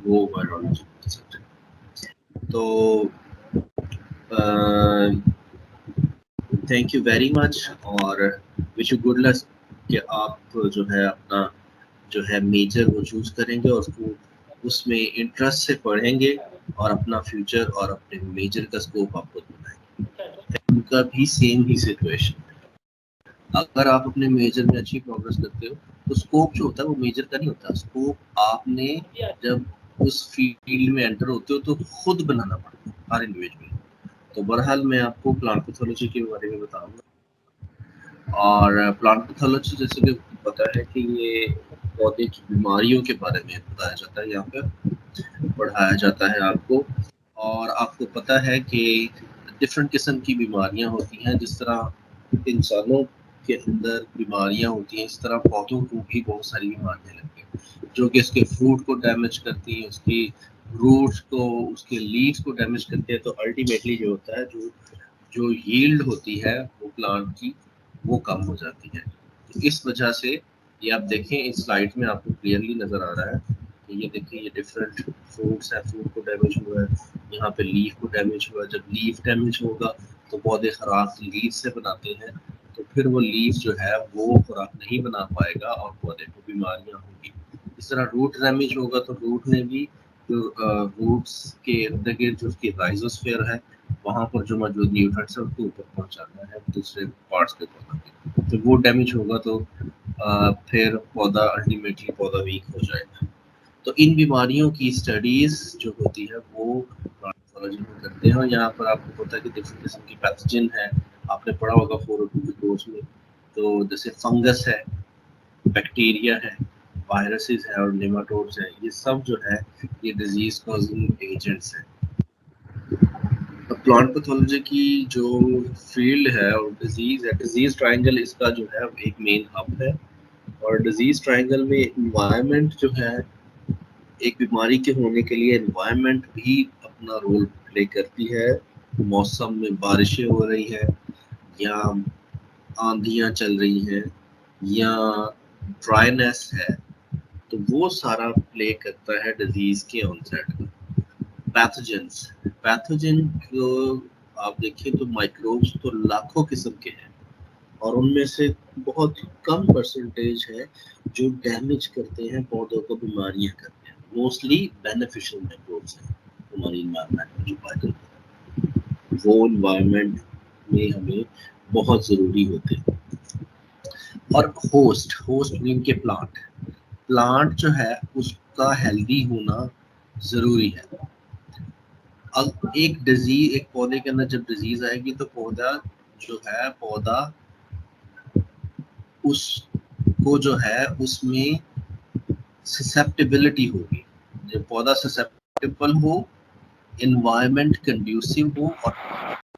وہ وائرالوجی کی سبجیکٹ۔ تو تھینک یو ویری مچ، اور وش یو گڈ لک کہ آپ جو ہے اپنا جو ہے میجر وہ چوز کریں گے اور اس میں انٹرسٹ سے پڑھیں گے، اور اپنا فیوچر اور اپنے میجر کا اسکوپ آپ خود بنائیں گے۔ ان کا بھی سیم ہی سچویشن ہے۔ اگر آپ اپنے میجر میں اچھی پروگرس کرتے ہو تو اسکوپ جو ہوتا ہے وہ میجر کا نہیں ہوتا، اسکوپ آپ نے جب اس فیلڈ میں انٹر ہوتے ہو تو خود بنانا پڑتا ہے ہر انڈیویجول۔ تو بہرحال میں آپ کو پلانٹ پیتھولوجی کے بارے میں بتاؤں گا، اور پلانٹ پیتھولوجی جیسے کہ پتہ ہے کہ یہ پودے کی بیماریوں کے بارے میں بتایا جاتا ہے، یہاں پہ پڑھایا جاتا ہے آپ کو۔ اور آپ کو پتہ ہے کہ ڈفرینٹ قسم کی بیماریاں ہوتی ہیں، جس طرح انسانوں کے اندر بیماریاں ہوتی ہیں اس طرح پودوں کو بھی بہت ساری بیماریاں لگتی ہیں جو کہ اس کے فروٹ کو ڈیمیج کرتی ہیں، اس کی روٹس کو، اس کے لیوز کو ڈیمیج کرتے ہیں۔ تو الٹیمیٹلی جو ہوتا ہے جو ییلڈ ہوتی ہے وہ پلانٹ کی وہ کم ہو جاتی ہے۔ تو اس وجہ سے یہ آپ دیکھیں اس سلائڈ میں آپ کو کلیئرلی نظر آ رہا ہے کہ یہ دیکھیں یہ ڈفرینٹ فروٹس ہیں، فروٹ کو ڈیمیج ہوا ہے، یہاں پہ لیف کو ڈیمیج ہوا ہے۔ جب لیف ڈیمیج ہوگا تو پودے خوراک لیف سے بناتے ہیں، تو پھر وہ لیف جو ہے وہ خوراک نہیں بنا پائے گا اور پودے کو بیماریاں ہوں گی۔ اس طرح روٹ ڈیمیج ہوگا تو روٹ نے بھی جو روٹس کے ارد گرد جو اس کی رائزوسفیئر ہے وہاں پر جو موجود نیوٹرینٹس ہیں ان کو اوپر پہنچانا ہے دوسرے پارٹس کے پودا کے، تو وہ ڈیمیج ہوگا تو پھر پودا الٹیمیٹلی پودا ویک ہو جائے گا۔ تو ان بیماریوں کی اسٹڈیز جو ہوتی ہے وہ پیتھولوجی میں کرتے ہیں، اور یہاں پر آپ کو پتہ ہے کہ ڈفرینٹ قسم کی پیتھوجن ہے، آپ نے پڑھا ہوگا 402 کے کورس میں۔ تو جیسے فنگس ہے، بیکٹیریا ہے، وائرسز ہیں اور نیماٹوڈز ہیں، یہ سب جو ہے یہ ڈیزیز کازنگ ایجنٹس ہیں۔ پلانٹ پیتھولوجی کی جو فیلڈ ہے اور ڈیزیز ٹرائنگل اس کا جو ہے ایک مین ہب ہے، اور ڈیزیز ٹرائنگل میں انوائرمنٹ جو ہے، ایک بیماری کے ہونے کے لیے انوائرمنٹ بھی اپنا رول پلے کرتی ہے. موسم میں بارشیں ہو رہی ہے یا آندھیاں چل رہی ہیں یا ڈرائینس ہے، تو وہ سارا پلے کرتا ہے ڈیزیز کے آنسیٹ کا. پیتھوجن کو آپ دیکھیں تو مائکروبس تو لاکھوں قسم کے ہیں، اور ان میں سے بہت کم پرسنٹیج ہے جو ڈیمیج کرتے ہیں پودوں کو، بیماریاں کرتے ہیں. موسٹلی بینیفیشل مائکروبس ہیں ہماری انوائرمنٹ میں جو پائے جاتے ہیں، وہ انوائرمنٹ میں ہمیں بہت ضروری ہوتے ہیں. اور ہوسٹ مین کے پلانٹ جو ہے اس کا ہیلدی ہونا ضروری ہے. اب ایک پودے کے اندر جب ڈیزیز آئے گی تو پودا اس کو جو ہے اس میں سسیپٹیبلٹی ہوگی. جب پودا سسیپٹیبل ہو، انوائرمنٹ کنڈیوسو ہو اور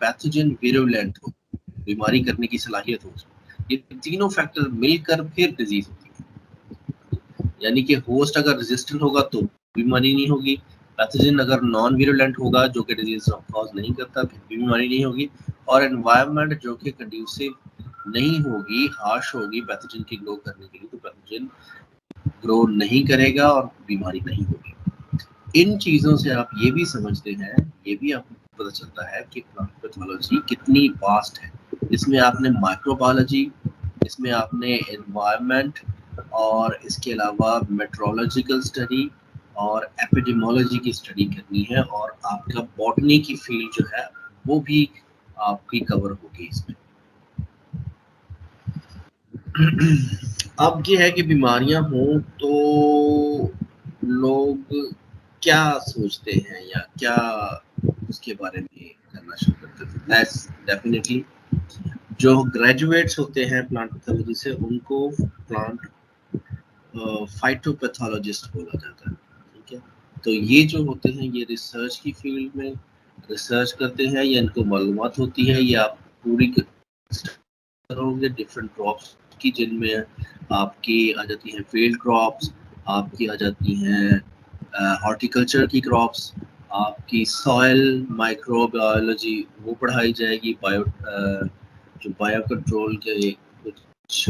پیتھوجن ویرولنٹ ہو، بیماری کرنے کی صلاحیت ہو، یہ تینوں فیکٹر مل کر پھر ڈیزیز ہوتی ہے. یعنی کہ ہوسٹ اگر ریزسٹنٹ ہوگا تو بیماری نہیں ہوگی، پیتھوجن اگر نان ویرولنٹ ہوگا جو کہ ڈیزیز کاز نہیں کرتا پھر بھی بیماری نہیں ہوگی، اور انوائرمنٹ جو کہ کنڈیوسو نہیں ہوگی، ہارش ہوگی پیتھوجن کی گرو کرنے کے لیے، تو پیتھوجن گرو نہیں کرے گا اور بیماری نہیں ہوگی. ان چیزوں سے آپ یہ بھی سمجھتے ہیں، یہ بھی آپ کو پتہ چلتا ہے کہ پلانٹ پیتھولوجی کتنی واسٹ ہے. اس میں آپ نے مائکرو بایولوجی، اس میں آپ نے انوائرمنٹ، اور اس کے علاوہ میٹرولوجیکل اسٹڈی اور ایپیڈیمولوجی کی اسٹڈی کرنی ہے، اور آپ کا باٹنی کی فیلڈ جو ہے وہ بھی آپ کی کور ہوگی اس میں. اب یہ ہے کہ بیماریاں ہوں تو لوگ کیا سوچتے ہیں یا کیا اس کے بارے میں کرنا شروع کرتے ہیں. ڈیفینیٹلی جو گریجویٹس ہوتے ہیں پلانٹ پیتھولوجی سے ان کو پلانٹ فائٹو پیتھولوجسٹ بولا جاتا ہے. ٹھیک ہے، تو یہ جو ہوتے ہیں یہ ریسرچ کی فیلڈ میں ریسرچ کرتے ہیں، یا ان کو معلومات ہوتی ہے، یا آپ پوری کرو گے ڈفرینٹ کراپس کی، جن میں آپ کی آ جاتی ہیں فیلڈ کراپس، آپ کی آ جاتی ہیں ہارٹیکلچر کی کراپس، آپ کی سوائل مائکرو بایولوجی وہ پڑھائی جائے گی، جو بایو کنٹرول کے کچھ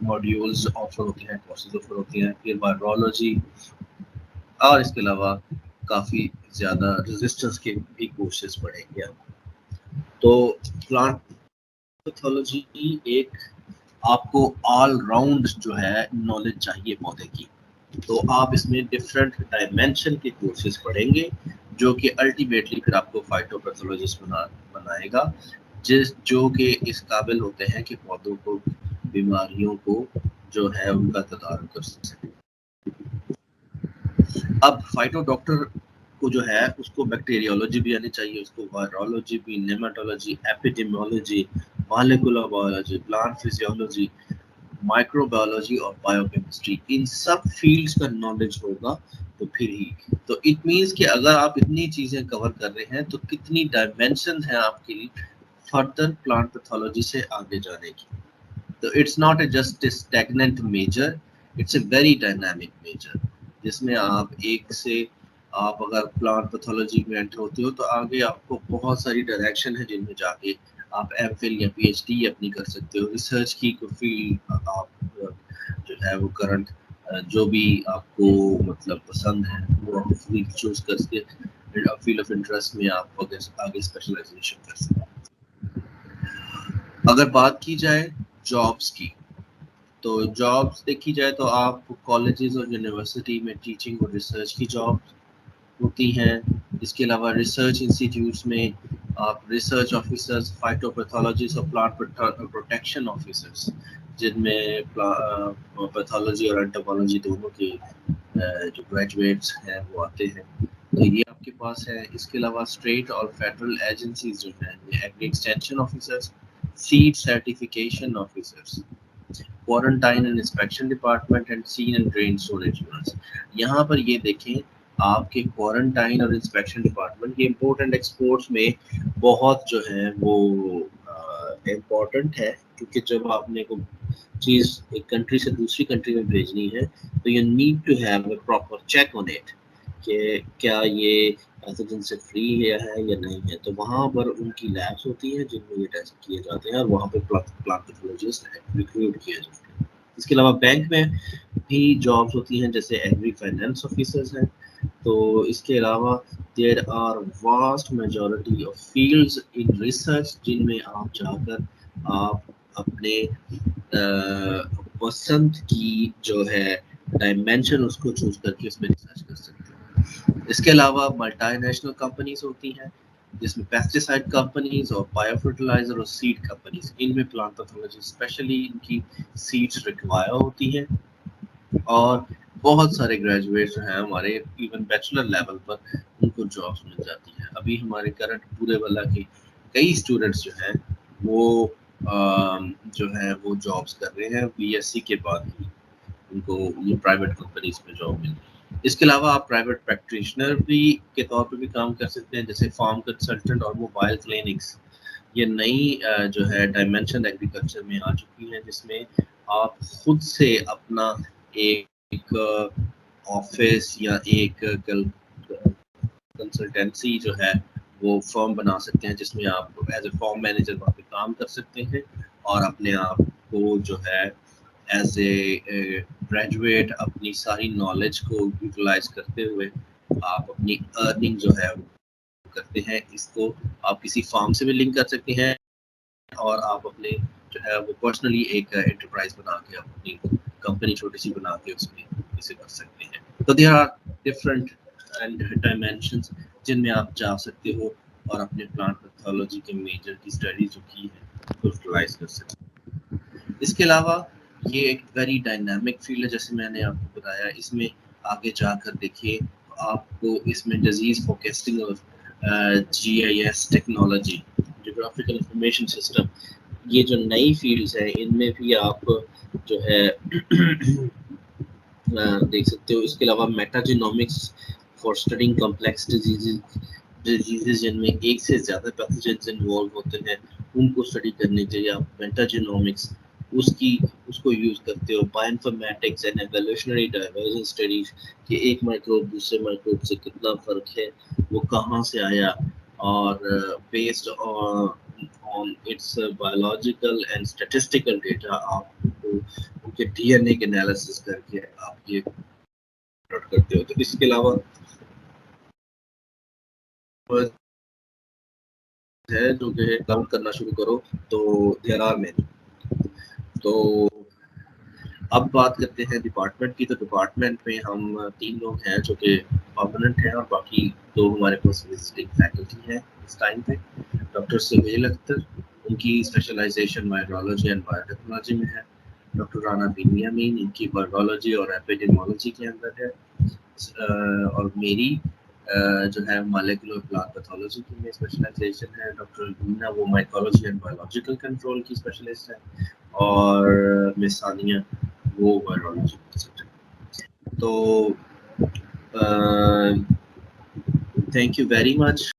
ماڈیولز آفر ہوتے ہیں، کورسز آفر ہوتے ہیں، پھر وائرولوجی، اور اس کے علاوہ کافی زیادہ ریزسٹنس کے بھی کورسز پڑھیں گے. تو پلانٹ پیتھولوجی ایک آپ کو آل راؤنڈ جو ہے نالج چاہیے پودے کی، تو آپ اس میں ڈفرینٹ ڈائمینشن کے کورسز پڑھیں گے جو کہ الٹیمیٹلی پھر آپ کو فائٹو پیتھولوجسٹ بنائے گا، جو کہ اس قابل ہوتے ہیں کہ پودوں کو بیماریوں کو جو ہے ان کا تدارک کر سکتے. اب فائٹو ڈاکٹر کو جو ہے اس کو بیکٹیریولوجی بھی آنی چاہیے، اس کو وائرولوجی بھی، nematology, epidemiology, molecular biology, plant physiology, microbiology اور بایو کیمسٹری، ان سب فیلڈز کا نالج ہوگا تو پھر ہی. تو اٹ مینس کہ اگر آپ اتنی چیزیں کور کر رہے ہیں تو کتنی ڈائمینشن ہیں آپ کے لیے فردر پلانٹ پیتھولوجی سے آگے جانے کی. تو it's not a just a stagnant major, it's a very dynamic major, جس میں آپ ایک سے آپ اگر پلانٹ پیتھولوجی میں انٹر ہوتے ہو تو آگے آپ کو بہت ساری ڈائریکشن ہے جن میں جا کے آپ ایم فل یا پی ایچ ڈی اپنی کر سکتے ہو. ریسرچ کی کوئی فیلڈ آپ جو ہے وہ کرنٹ جو بھی آپ کو مطلب پسند ہے وہ فیلڈ چوز کر کے فیلڈ آف انٹرسٹ میں آپ آگے اسپیشلائزیشن کر سکتے ہیں. اگر بات کی جائے جابس کی، تو جابس دیکھی جائے تو آپ کالجز اور یونیورسٹی میں ٹیچنگ اور ریسرچ کی جاب ہوتی ہیں. اس کے علاوہ ریسرچ انسٹیٹیوٹس میں آپ ریسرچ آفیسرز، فائٹو پیتھولوجسٹ اور پلانٹ پروٹیکشن آفیسرز، جن میں پیتھولوجی اور انٹومالوجی دونوں کے جو گریجویٹس ہیں وہ آتے ہیں، تو یہ آپ کے پاس ہے. اس کے علاوہ اسٹیٹ اور فیڈرل ایجنسیز جو ہیں، agri extension officers, seed certification officers, quarantine and inspection department and sin and drain storage units. یہاں پر یہ دیکھیں آپ کے کوارنٹائن اور انسپیکشن ڈپارٹمنٹ یہ امپورٹ اینڈ ایکسپورٹس میں بہت جو ہے وہ امپورٹنٹ ہے، کیونکہ جب آپ نے کوئی چیز ایک کنٹری سے دوسری کنٹری میں بھیجنی ہے تو you need to have a proper check on it کہ کیا یہ پیتھوجن سے فری ہے یا نہیں ہے. تو وہاں پر ان کی لیبس ہوتی ہیں جن میں یہ ٹیسٹ کیے جاتے ہیں اور وہاں پہ پلانٹ پیتھولوجسٹ ریکروٹ کیے جاتے ہیں. اس کے علاوہ بینک میں بھی جابس ہوتی ہیں جیسے ایگری فائنینس آفیسرز ہیں. تو اس کے علاوہ there are vast majority of fields in research جن میں آپ جا کر آپ اپنے پسند کی جو ہے ڈائمینشن اس کو چوز کر کے اس میں ریسرچ کر سکتے ہیں. اس کے علاوہ ملٹی نیشنل کمپنیز ہوتی ہیں جس میں پیسٹیسائڈ کمپنیز اور بایو فرٹیلائزر اور سیڈ کمپنیز، ان میں پلانٹ پیتھولوجی اسپیشلی ان کی سیڈز ریکوائر ہوتی ہیں. اور بہت سارے گریجویٹ جو ہیں ہمارے ایون بیچلر لیول پر ان کو جابس مل جاتی ہیں. ابھی ہمارے کرنٹ پورے والا کے کئی اسٹوڈنٹس جو ہیں وہ جو ہے وہ جابس کر رہے ہیں بی ایس سی کے بعد ہی ان کو یہ پرائیویٹ کمپنیز میں جاب مل رہی ہے. اس کے علاوہ آپ پرائیویٹ پریکٹیشنر بھی کے طور پہ بھی کام کر سکتے ہیں جیسے فارم کنسلٹنٹ اور موبائل کلینکس. یہ نئی جو ہے ڈائمینشن ایگریکلچر میں آ چکی ہیں جس میں آپ خود سے اپنا ایک آفس یا ایک کنسلٹنسی جو ہے وہ فرم بنا سکتے ہیں جس میں آپ ایز اے فارم مینیجر وہاں پہ کام کر سکتے ہیں اور اپنے آپ کو جو ہے ایز اے گریجویٹ اپنی ساری نالج کو یوٹیلائز کرتے ہوئے آپ اپنی ارننگ جو ہے کرتے ہیں. اس کو آپ کسی فارم سے بھی لنک کر سکتے ہیں اور آپ اپنے جو ہے وہ پرسنلی ایک انٹرپرائز بنا کے اپنی کمپنی چھوٹی سی بنا کے اس میں اسے کر سکتے ہیں. تو دیر آر ڈفرنٹ ڈائمینشنز جن میں آپ جا سکتے ہو اور اپنے پلانٹ پیتھولوجی کے میجر کی اسٹڈی جو کی ہے اس کو یوٹیلائز کر سکتے ہیں. اس کے علاوہ یہ ایک ویری ڈائنامک فیلڈ ہے جیسے میں نے آپ کو بتایا. اس میں آگے جا کر دیکھیے آپ کو اس میں ڈیزیز فوکسٹنگ اور GIS technology geographical information system یہ جو نئی فیلڈز ہیں ان میں بھی آپ جو ہے دیکھ سکتے ہو. اس کے علاوہ میٹاجینومکس فار اسٹڈنگ کمپلیکس ڈیزیز جن میں ایک سے زیادہ پیتھوجنز انوالو ہوتے ہیں ان کو اسٹڈی کرنے کے لیے آپ میٹاجینومکس اس کو یوز کرتے ہو. Bioinformatics and evolutionary diversion studies کہ ایک مائکروب دوسرے مائکروب سے کتنا فرق ہے، وہ کہاں سے آیا، اور based on its biological and statistical data آپ کو ان کے DNA کے انالیسس کر کے آپ یہ کرتے ہو. تو اس کے علاوہ ہے جو کہ کاؤنٹ کرنا شروع کرو تو دیر آر مینی. تو اب بات کرتے ہیں ڈپارٹمنٹ کی. تو ڈپارٹمنٹ میں ہم 3 لوگ ہیں جو کہ پرماننٹ ہیں اور باقی 2 ہمارے پاس وزٹنگ فیکلٹی ہیں اس ٹائم پہ. ڈاکٹر سہیل اختر ان کی specialization virology and biotechnology میں ہے. ڈاکٹر رانا بنیامین ان کی وائرولوجی اور ایپیڈیمولوجی کے اندر ہے. اور میری جو ہے مالیکولر پلانٹ پیتھولوجی کی میں اسپیشلائزیشن ہے. ڈاکٹر مینا وہ مائیکالوجی اینڈ بایولوجیکل کنٹرول کی اسپیشلسٹ ہے اور مس ثانیہ وہ وائرولوجی کی. تو تھینک یو ویری مچ.